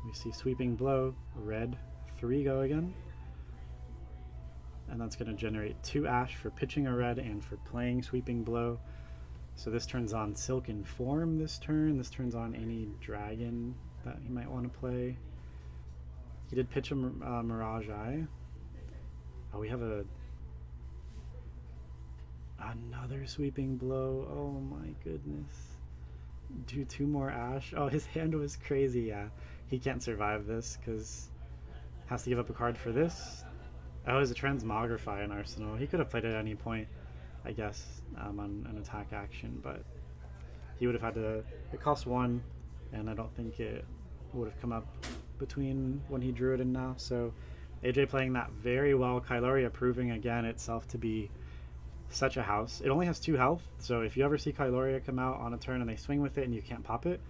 We see Sweeping Blow, red 3 Go Again. And that's going to generate 2 Ash for pitching a red and for playing Sweeping Blow. So this turns on Silken Form this turn. This turns on any dragon that he might want to play. He did pitch a Mirage Eye. Oh, we have another Sweeping Blow. Oh my goodness. Do 2 more Ash. Oh, his hand was crazy. Yeah, he can't survive this because has to give up a card for this. Oh, it's a Transmogrify in Arsenal. He could have played it at any point, I guess, on an attack action, but he would have had to... It cost 1, and I don't think it would have come up between when he drew it and now. So AJ playing that very well. Kyloria proving again itself to be such a house. It only has 2 health, so if you ever see Kyloria come out on a turn and they swing with it and you can't pop it,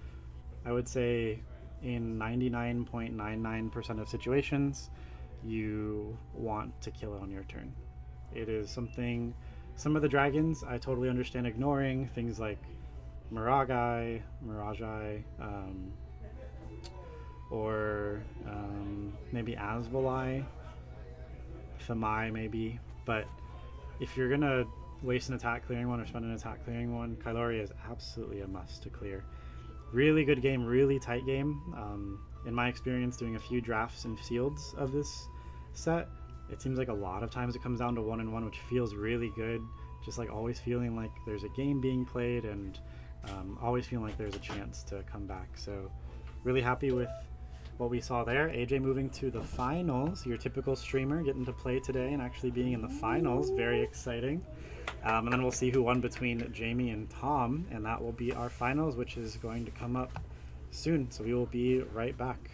I would say in 99.99% of situations, you want to kill it on your turn. It is something, some of the dragons I totally understand ignoring, things like Mirage Eye, or maybe Asvolai, Thamai maybe, but if you're gonna waste an attack clearing one or spend an attack clearing one, Kyloria is absolutely a must to clear. Really good game, really tight game. In my experience doing a few drafts and fields of this set, it seems like a lot of times it comes down to 1-1, which feels really good. Just like always feeling like there's a game being played, and always feeling like there's a chance to come back. So really happy with what we saw there. AJ moving to the finals, your typical streamer getting to play today and actually being in the finals, very exciting. And then we'll see who won between Jamie and Tom, and that will be our finals, which is going to come up soon. So we will be right back.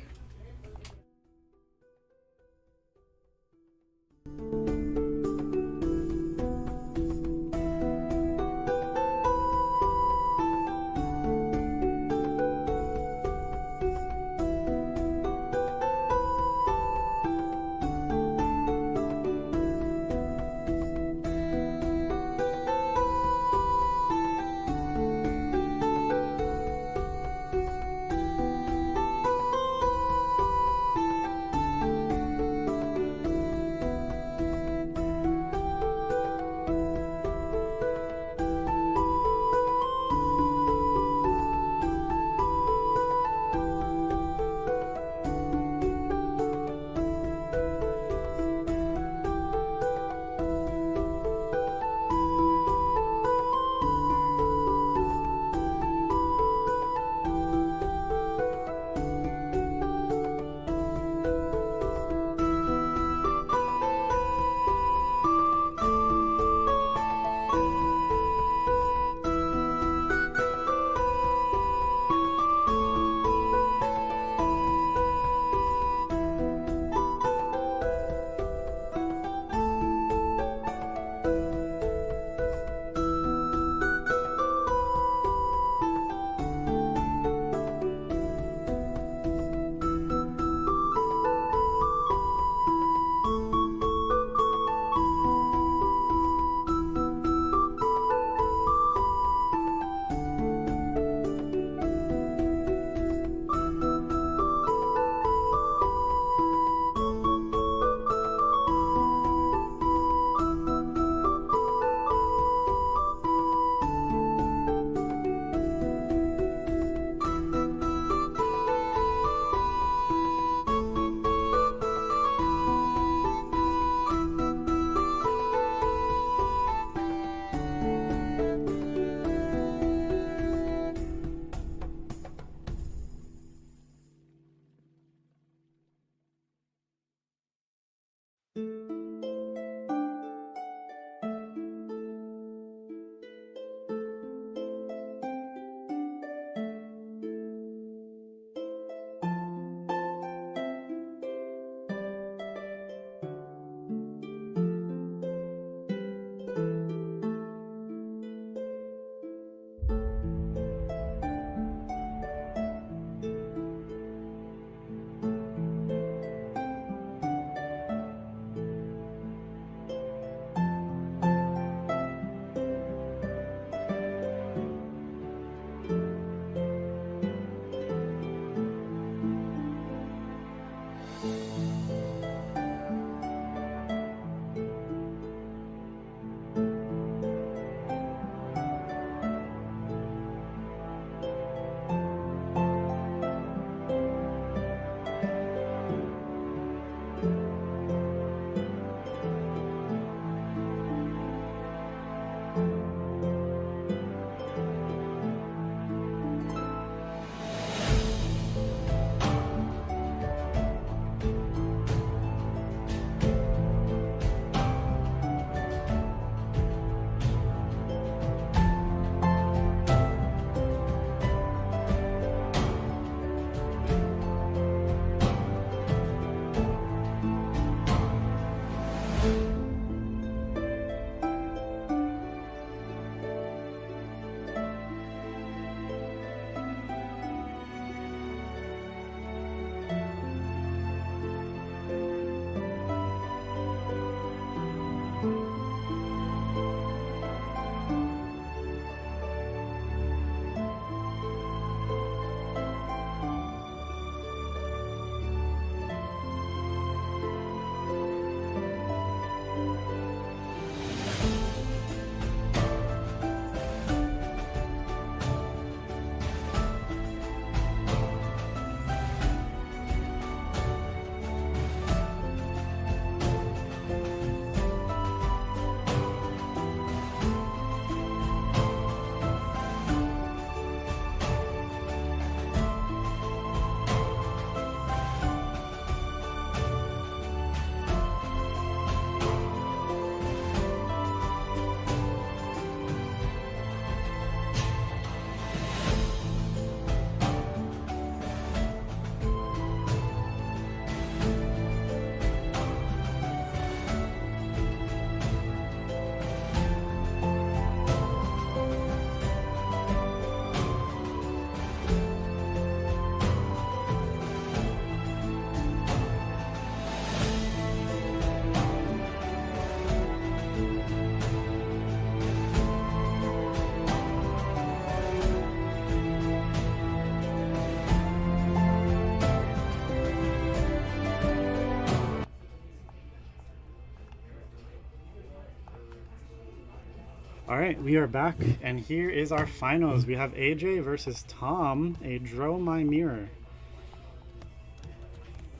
All right, we are back, and here is our finals. We have AJ versus Tom, a Draw My Mirror.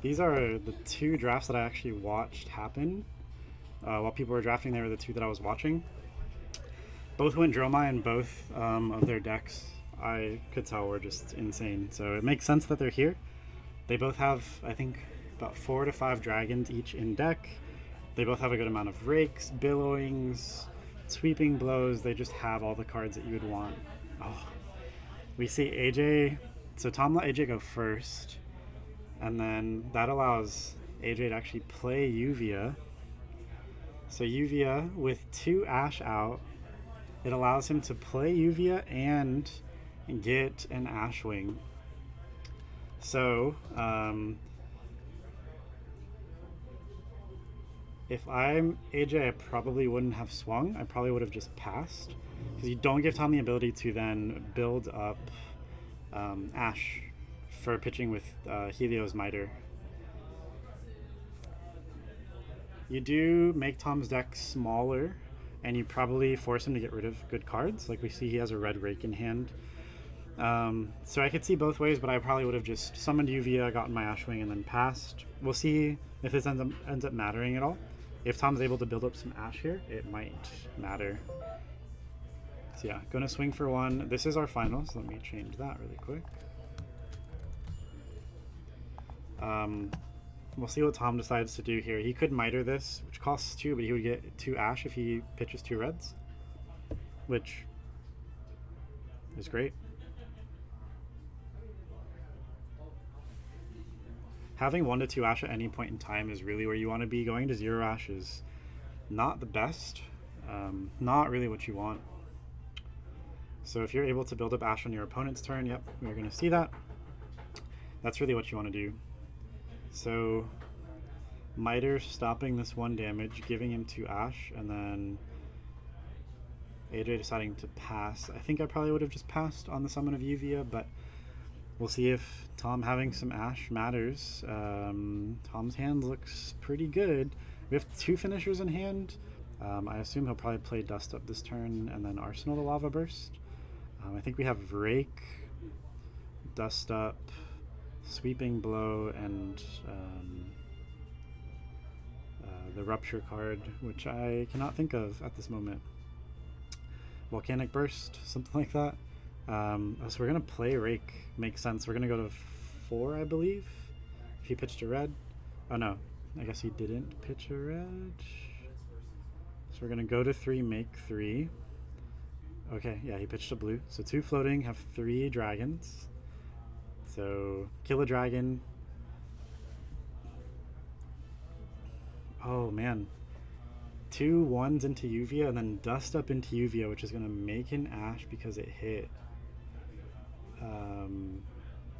These are the two drafts that I actually watched happen. While people were drafting, they were the two that I was watching. Both went Draw My, and both of their decks, I could tell, were just insane. So it makes sense that they're here. They both have, I think, about 4 to 5 dragons each in deck. They both have a good amount of rakes, billowings, sweeping blows. They just have all the cards that you would want. Oh, we see AJ. So Tom let AJ go first, and then that allows AJ to actually play Uvia. So Uvia with 2 Ash out, it allows him to play Uvia and get an Ashwing. So if I'm AJ, I probably wouldn't have swung. I probably would have just passed, because you don't give Tom the ability to then build up Ash for pitching with Helios Miter. You do make Tom's deck smaller, and you probably force him to get rid of good cards. Like we see he has a red rake in hand. So I could see both ways, but I probably would have just summoned Uvia, gotten my Ashwing, and then passed. We'll see if this ends up mattering at all. If Tom's able to build up some Ash here, it might matter. So yeah, gonna swing for 1. This is our final, so let me change that really quick. We'll see what Tom decides to do here. He could miter this, which costs 2, but he would get 2 Ash if he pitches 2 reds, which is great. Having 1 to 2 Ash at any point in time is really where you want to be. Going to 0 Ash is not the best, not really what you want. So if you're able to build up Ash on your opponent's turn, yep, we're going to see that. That's really what you want to do. So Miter stopping this 1 damage, giving him 2 Ash, and then AJ deciding to pass. I think I probably would have just passed on the summon of Uvia, but we'll see if Tom having some Ash matters. Tom's hand looks pretty good. We have 2 finishers in hand. I assume he'll probably play Dust Up this turn and then Arsenal the Lava Burst. I think we have Rake, Dust Up, Sweeping Blow, and the Rupture card, which I cannot think of at this moment. Volcanic Burst, something like that. So we're going to play Rake. Makes sense. We're going to go to 4, I believe. If he pitched a red. Oh no, I guess he didn't pitch a red. So we're going to go to 3, make 3. Okay, yeah, he pitched a blue. So 2 floating, have 3 dragons. So kill a dragon. Oh man. 2 1s into Uvia and then Dust Up into Uvia, which is going to make an Ash because it hit.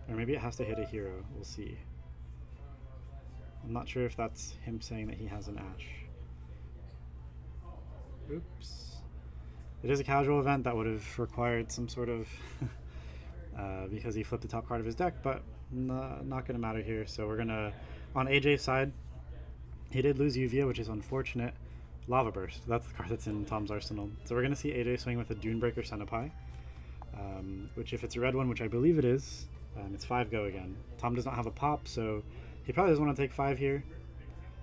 Or maybe it has to hit a hero. We'll see. I'm not sure if that's him saying that he has an Ash. Oops. It is a casual event that would have required some sort of because he flipped the top card of his deck, but not going to matter here. So we're going to, on AJ's side, he did lose Uvia, which is unfortunate. Lava Burst, that's the card that's in Tom's arsenal. So we're going to see AJ swing with a Dunebreaker Centipede, which if it's a red one, which I believe it is, it's 5 go again. Tom does not have a pop, so he probably doesn't want to take 5 here.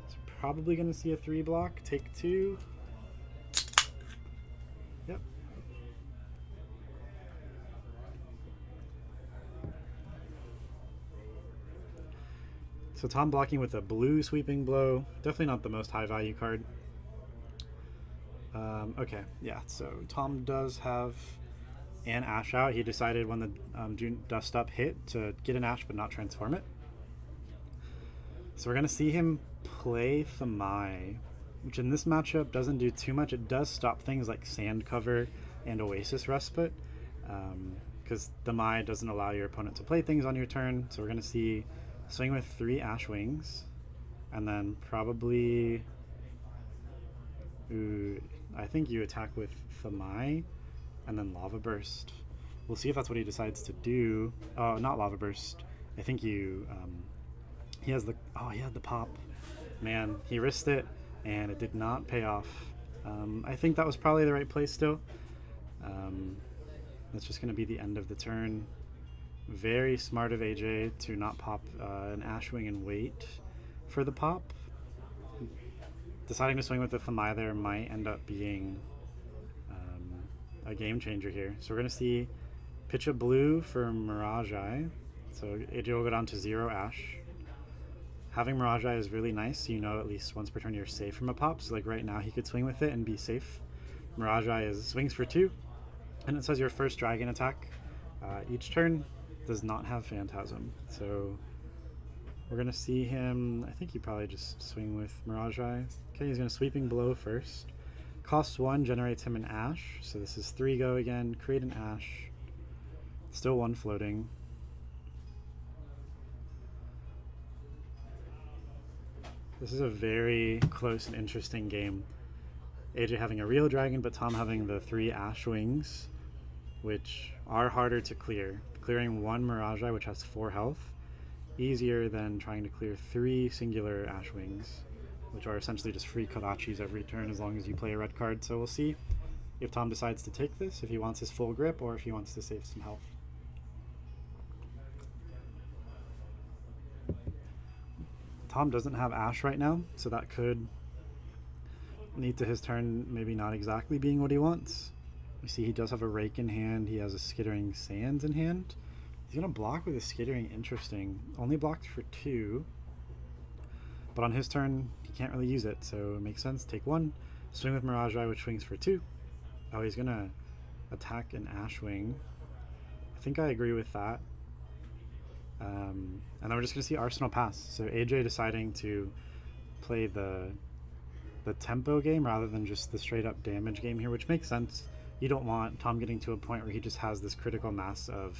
So probably going to see a 3 block, take 2. Yep. So Tom blocking with a blue Sweeping Blow, definitely not the most high value card. Okay, yeah, so Tom does have an Ash out. He decided when the Dust Up hit to get an Ash but not transform it. So we're going to see him play Thamai, which in this matchup doesn't do too much. It does stop things like Sand Cover and Oasis Respite, because Thamai doesn't allow your opponent to play things on your turn. So we're going to see swing with 3 Ash Wings, and then probably... Ooh, I think you attack with Thamai and then Lava Burst. We'll see if that's what he decides to do. Oh, not Lava Burst. I think you... he has the... Oh, he had the pop. Man, he risked it, and it did not pay off. I think that was probably the right play still. That's just going to be the end of the turn. Very smart of AJ to not pop an Ashwing and wait for the pop. Deciding to swing with the Thamai there might end up being a game changer here. So we're going to see pitch a blue for Mirage Eye. So AJ will go down to 0 Ash. Having Mirage Eye is really nice, so you know at least once per turn you're safe from a pop. So like right now he could swing with it and be safe. Mirage Eye is swings for 2, and it says your first dragon attack each turn does not have Phantasm. So we're going to see him, I think he probably just swing with Mirage Eye. Okay, he's going to Sweeping Blow first. Costs 1, generates him an Ash. So this is 3 go again, create an Ash. Still 1 floating. This is a very close and interesting game. AJ having a real dragon, but Tom having the 3 Ashwings, which are harder to clear. Clearing 1 Mirage Eye, which has 4 health, easier than trying to clear 3 singular Ashwings, which are essentially just free Kodachis every turn as long as you play a red card. So we'll see if Tom decides to take this, if he wants his full grip, or if he wants to save some health. Tom doesn't have Ash right now, so that could lead to his turn maybe not exactly being what he wants. We see he does have a Rake in hand, he has a Skittering Sands in hand. He's going to block with a Skittering, interesting. Only blocked for 2, but on his turn he can't really use it, so it makes sense. Take 1, swing with Mirage Eye, which swings for 2. Oh, he's going to attack an Ashwing. I think I agree with that. And then we're just going to see Arsenal pass. So AJ deciding to play the tempo game rather than just the straight up damage game here, which makes sense. You don't want Tom getting to a point where he just has this critical mass of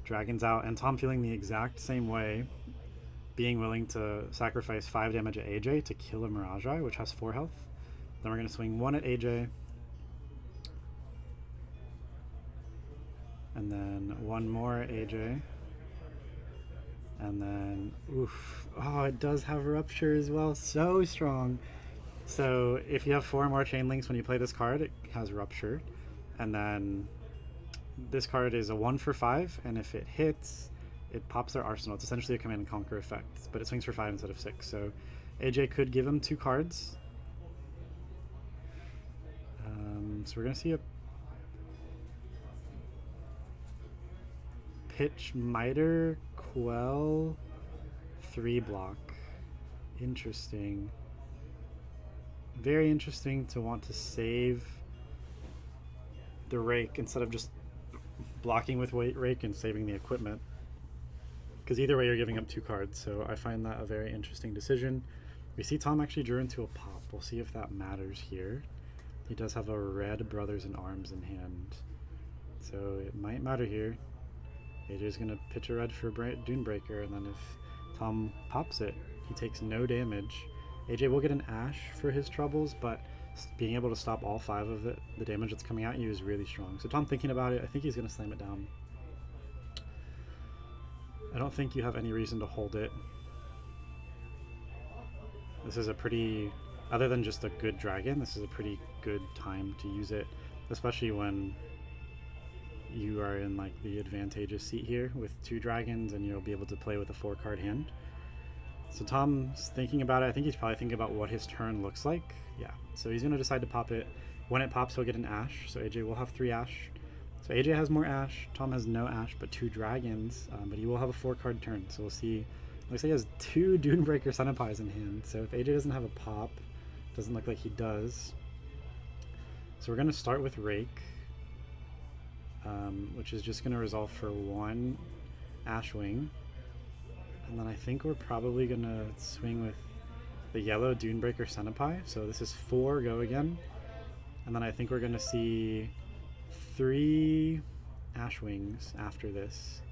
dragons out, and Tom feeling the exact same way, being willing to sacrifice 5 damage at AJ to kill a Mirage Eye, which has 4 health. Then we're going to swing 1 at AJ, and then 1 more at AJ. And then, oof, oh, it does have Rupture as well, so strong. So if you have 4 more chain links when you play this card, it has Rupture. And then this card is a 1 for 5, and if it hits, it pops their arsenal. It's essentially a Command and Conquer effect, but it swings for 5 instead of 6. So AJ could give him 2 cards. So we're going to see a Pitch Miter Quell 3 block. Interesting. Very interesting to want to save the Rake instead of just blocking with Rake and saving the equipment. Because either way you're giving up 2 cards, so I find that a very interesting decision. We see Tom actually drew into a pop. We'll see if that matters here. He does have a red Brothers in Arms in hand, so it might matter here. AJ's going to pitch a red for Dunebreaker, and then if Tom pops it, he takes no damage. AJ will get an Ash for his troubles, but being able to stop all 5 of the damage that's coming at you is really strong. So Tom thinking about it, I think he's going to slam it down. I don't think you have any reason to hold it. This is a pretty, other than just a good dragon, this is a pretty good time to use it, especially when you are in like the advantageous seat here with 2 dragons and you'll be able to play with a 4-card hand. So Tom's thinking about it. I think he's probably thinking about what his turn looks like. Yeah, so he's going to decide to pop it. When it pops, he'll get an Ash, so AJ will have 3 Ash. So AJ has more Ash, Tom has no Ash but 2 dragons, but he will have a 4-card turn. So we'll see. Looks like he has 2 Dunebreaker Senepais in hand, so if AJ doesn't have a pop, doesn't look like he does. So we're going to start with Rake, which is just going to resolve for 1 Ashwing. And then I think we're probably going to swing with the yellow Dunebreaker Senepai. So this is 4 go again. And then I think we're going to see 3 Ashwings after this.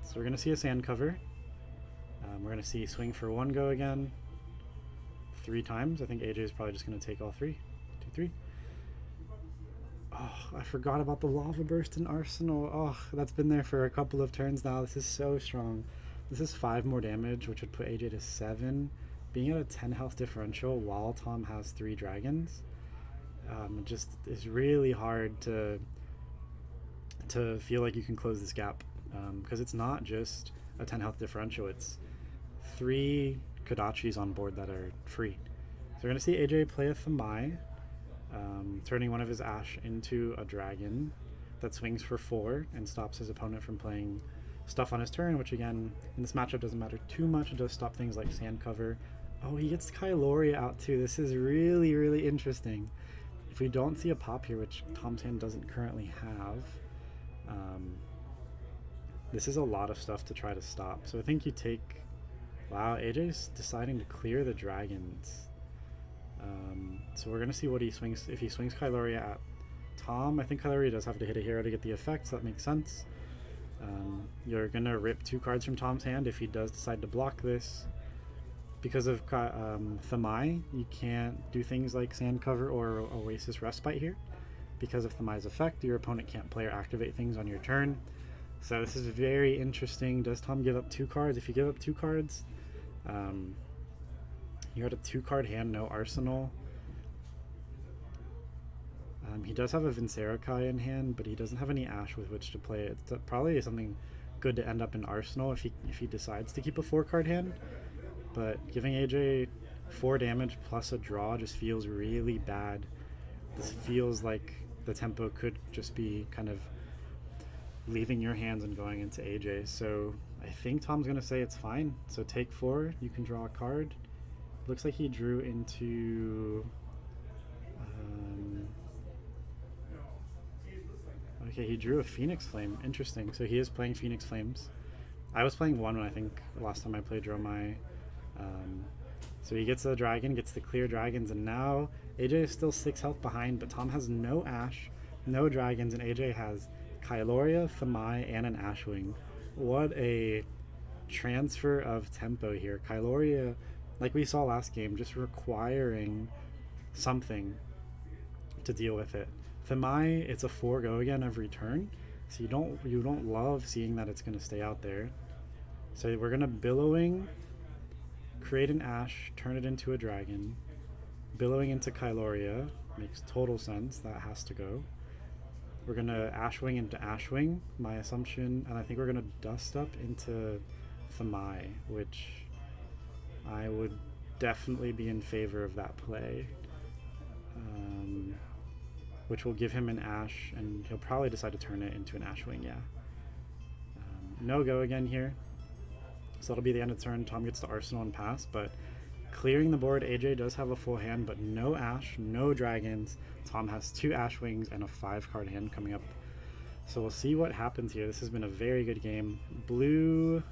So we're going to see a sand cover. We're going to see swing for 1 go again 3 times. I think AJ is probably just going to take all 3. 2, 3. Oh, I forgot about the Lava Burst in Arsenal. Oh, that's been there for a couple of turns now. This is so strong. This is 5 more damage, which would put AJ to 7. being at a 10 health differential while Tom has 3 dragons, it just is really hard to feel like you can close this gap, because it's not just a 10 health differential, it's 3 Kodachis on board that are free. So we're going to see AJ play a Thamai, turning one of his Ash into a dragon that swings for 4 and stops his opponent from playing stuff on his turn, which again, in this matchup doesn't matter too much. It does stop things like Sand Cover. Oh, he gets Kyloria out too. This is really, really interesting. If we don't see a pop here, which Tom's hand doesn't currently have, this is a lot of stuff to try to stop. So I think you take... Wow, AJ's deciding to clear the dragons. So we're going to see what he swings. If he swings Kyloria at Tom, I think Kyloria does have to hit a hero to get the effect, so that makes sense. You're going to rip 2 cards from Tom's hand if he does decide to block this. Because of Thamai, you can't do things like Sand Cover or Oasis Respite here. Because of Thamai's effect, your opponent can't play or activate things on your turn. So this is very interesting. Does Tom give up 2 cards? If you give up 2 cards, you're at a 2-card hand, no arsenal. He does have a Vincerakai in hand, but he doesn't have any Ash with which to play it. It's probably something good to end up in arsenal if he decides to keep a 4-card hand. But giving AJ 4 damage plus a draw just feels really bad. This feels like the tempo could just be kind of leaving your hands and going into AJ. So I think Tom's going to say it's fine. So take 4, you can draw a card. Looks like he drew into... okay, he drew a Phoenix Flame. Interesting. So he is playing Phoenix Flames. I was playing 1 when I think last time I played Dromai. So he gets a dragon, gets the clear dragons, and now AJ is still 6 health behind, but Tom has no Ash, no dragons, and AJ has Kyloria, Thamai, and an Ashwing. What a transfer of tempo here. Kyloria, like we saw last game, just requiring something to deal with it. Thamai, it's a 4 go again every turn, so you don't love seeing that it's going to stay out there. So we're going to Billowing, create an Ash, turn it into a dragon. Billowing into Kyloria makes total sense. That has to go. We're going to Ashwing into Ashwing, my assumption, and I think we're going to Dust Up into Thamai, which I would definitely be in favor of that play. Which will give him an Ash, and he'll probably decide to turn it into an Ashwing, yeah. No go again here. So that'll be the end of the turn. Tom gets to Arsenal and pass, but clearing the board, AJ does have a full hand, but no Ash, no dragons. Tom has 2 Ashwings and a 5-card hand coming up. So we'll see what happens here. This has been a very good game. Blue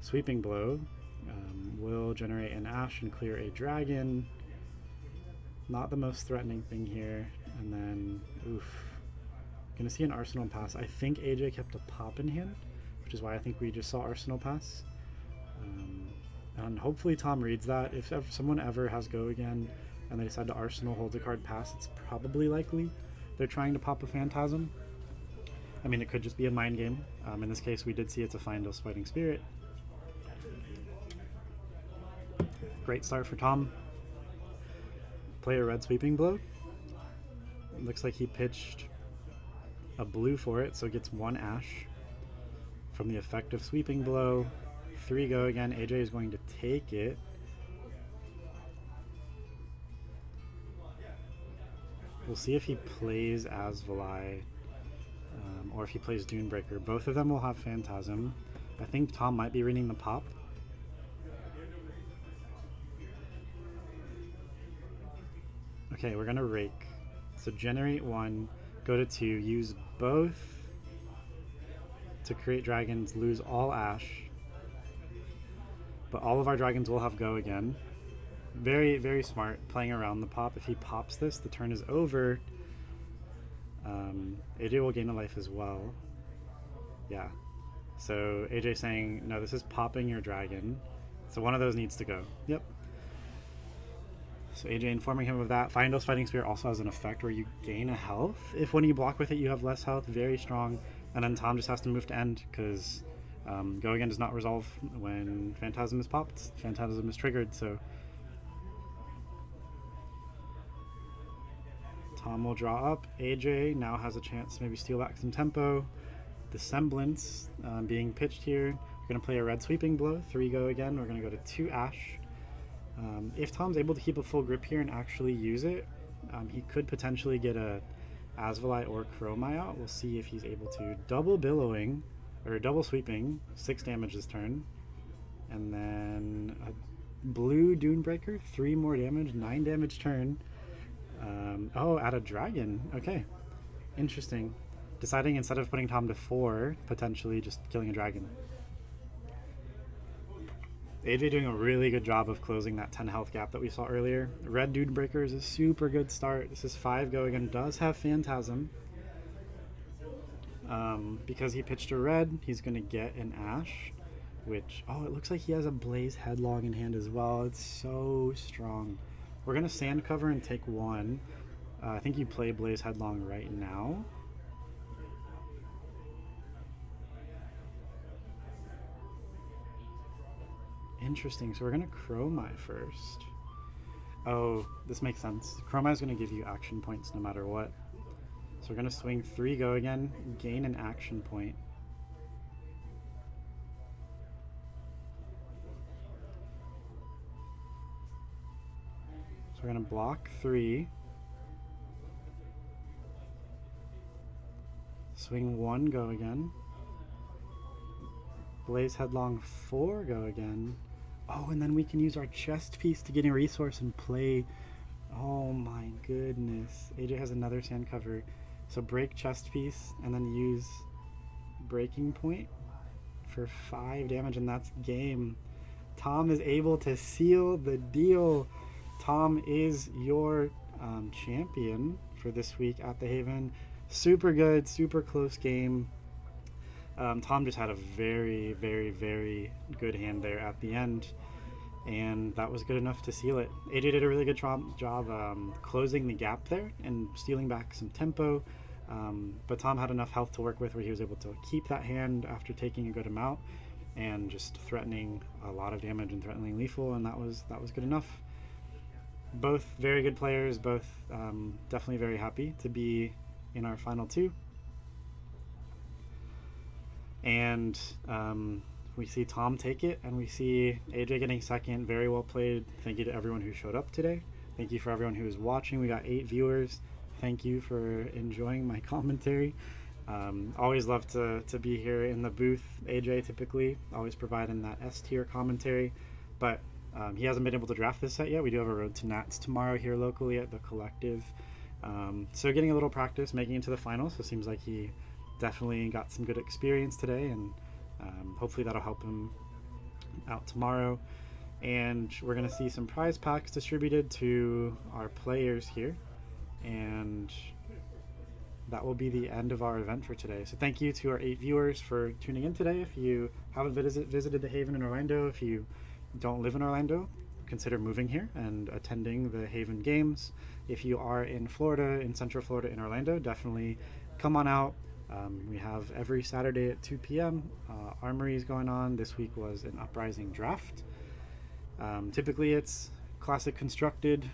Sweeping Blow will generate an Ash and clear a dragon. Not the most threatening thing here. And then, oof. Gonna see an Arsenal pass. I think AJ kept a pop in hand, which is why I think we just saw Arsenal pass. And hopefully Tom reads that. If someone ever has go again and they decide to Arsenal hold a card pass, it's probably likely they're trying to pop a Phantasm. I mean, it could just be a mind game. In this case, we did see it's a Fyendal's Fighting Spirit. Great start for Tom. Play a red Sweeping Blow. It looks like he pitched a blue for it, so it gets 1 Ash from the effect of Sweeping Blow. 3 go again. AJ is going to take it. We'll see if he plays Asvalai or if he plays Dunebreaker. Both of them will have Phantasm. I think Tom might be reading the pop. Okay, we're gonna Rake. So generate 1, go to 2, use both to create dragons, lose all Ash. But all of our dragons will have go again. Very, very smart, playing around the pop. If he pops this, the turn is over. AJ will gain a life as well. Yeah. So AJ saying, no, this is popping your dragon. So one of those needs to go. Yep. So AJ informing him of that. Fyendal's Fighting Spirit also has an effect where you gain a health. If when you block with it, you have less health. Very strong. And then Tom just has to move to end because Go again does not resolve when Phantasm is popped. Phantasm is triggered, so Tom will draw up. AJ now has a chance to maybe steal back some tempo. The Semblance being pitched here. We're going to play a red sweeping blow. 3 go again. We're going to go to 2 Ash. If Tom's able to keep a full grip here and actually use it, he could potentially get a Asvalite or Chromai out. We'll see if he's able to. Double Billowing, or double sweeping, 6 damage this turn. And then a blue Dunebreaker, 3 more damage, 9 damage turn. Oh, add a dragon. Okay, interesting. Deciding instead of putting Tom to 4, potentially just killing a dragon. AJ doing a really good job of closing that 10 health gap that we saw earlier. Red Dunebreaker is a super good start. This is 5 go again. Does have Phantasm. Because he pitched a red, he's going to get an Ash. Which, oh, it looks like he has a Blaze Headlong in hand as well. It's so strong. We're going to Sand Cover and take 1. I think you play Blaze Headlong right now. Interesting, so we're going to Chromai first. Oh, this makes sense. Chromai is going to give you action points no matter what. So we're going to swing 3 go again, gain an action point. So we're going to block 3. Swing 1 go again. Blaze Headlong 4 go again. Oh, and then we can use our chest piece to get a resource and play. Oh my goodness. AJ has another sand cover. So break chest piece and then use breaking point for 5 damage, and that's game. Tom is able to seal the deal. Tom is your champion for this week at the Haven. Super good, super close game. Tom just had a very, very, very good hand there at the end, and that was good enough to seal it. AJ did a really good job closing the gap there and stealing back some tempo, but Tom had enough health to work with where he was able to keep that hand after taking a good amount and just threatening a lot of damage and threatening lethal, and that was good enough. Both very good players, both definitely very happy to be in our final 2. And we see Tom take it, and we see AJ getting second. Very well played. Thank you to everyone who showed up today. Thank you for everyone who is watching. We got 8 viewers. Thank you for enjoying my commentary. Always love to be here in the booth. AJ typically always providing that S tier commentary, but he hasn't been able to draft this set yet. We do have a Road to Nats tomorrow here locally at the Collective. So getting a little practice, making it to the finals. So it seems like he definitely got some good experience today, and hopefully that'll help him out tomorrow. And we're going to see some prize packs distributed to our players here, and that will be the end of our event for today. So thank you to our 8 viewers for tuning in today. If you haven't visited the Haven in Orlando, if you don't live in Orlando, consider moving here and attending the Haven games. If you are in Florida, in Central Florida, in Orlando, definitely come on out. We have every Saturday at 2 p.m. Armory is going on. This week was an Uprising draft. Typically it's classic constructed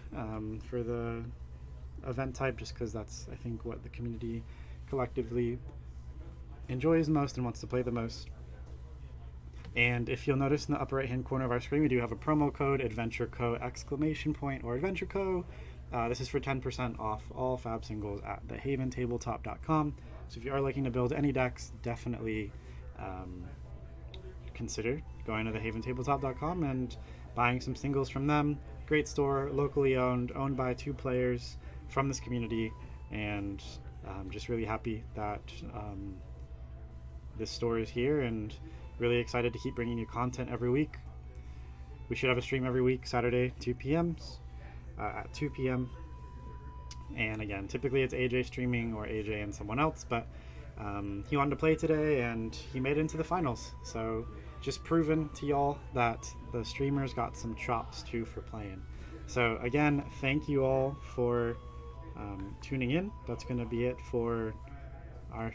for the event type, just because that's, I think, what the community collectively enjoys most and wants to play the most. And if you'll notice in the upper right hand corner of our screen, we do have a promo code, AdventureCo ! Or AdventureCo. This is for 10% off all Fab singles at thehaventabletop.com. So if you are looking to build any decks, definitely consider going to thehaventabletop.com and buying some singles from them. Great store, locally owned by 2 players from this community, and just really happy that this store is here, and really excited to keep bringing you content every week. We should have a stream every week, Saturday, 2 p.m. At 2 p.m. And again, typically it's AJ streaming or AJ and someone else, but he wanted to play today and he made it into the finals. So just proven to y'all that the streamers got some chops too for playing. So again, thank you all for tuning in. That's going to be it for our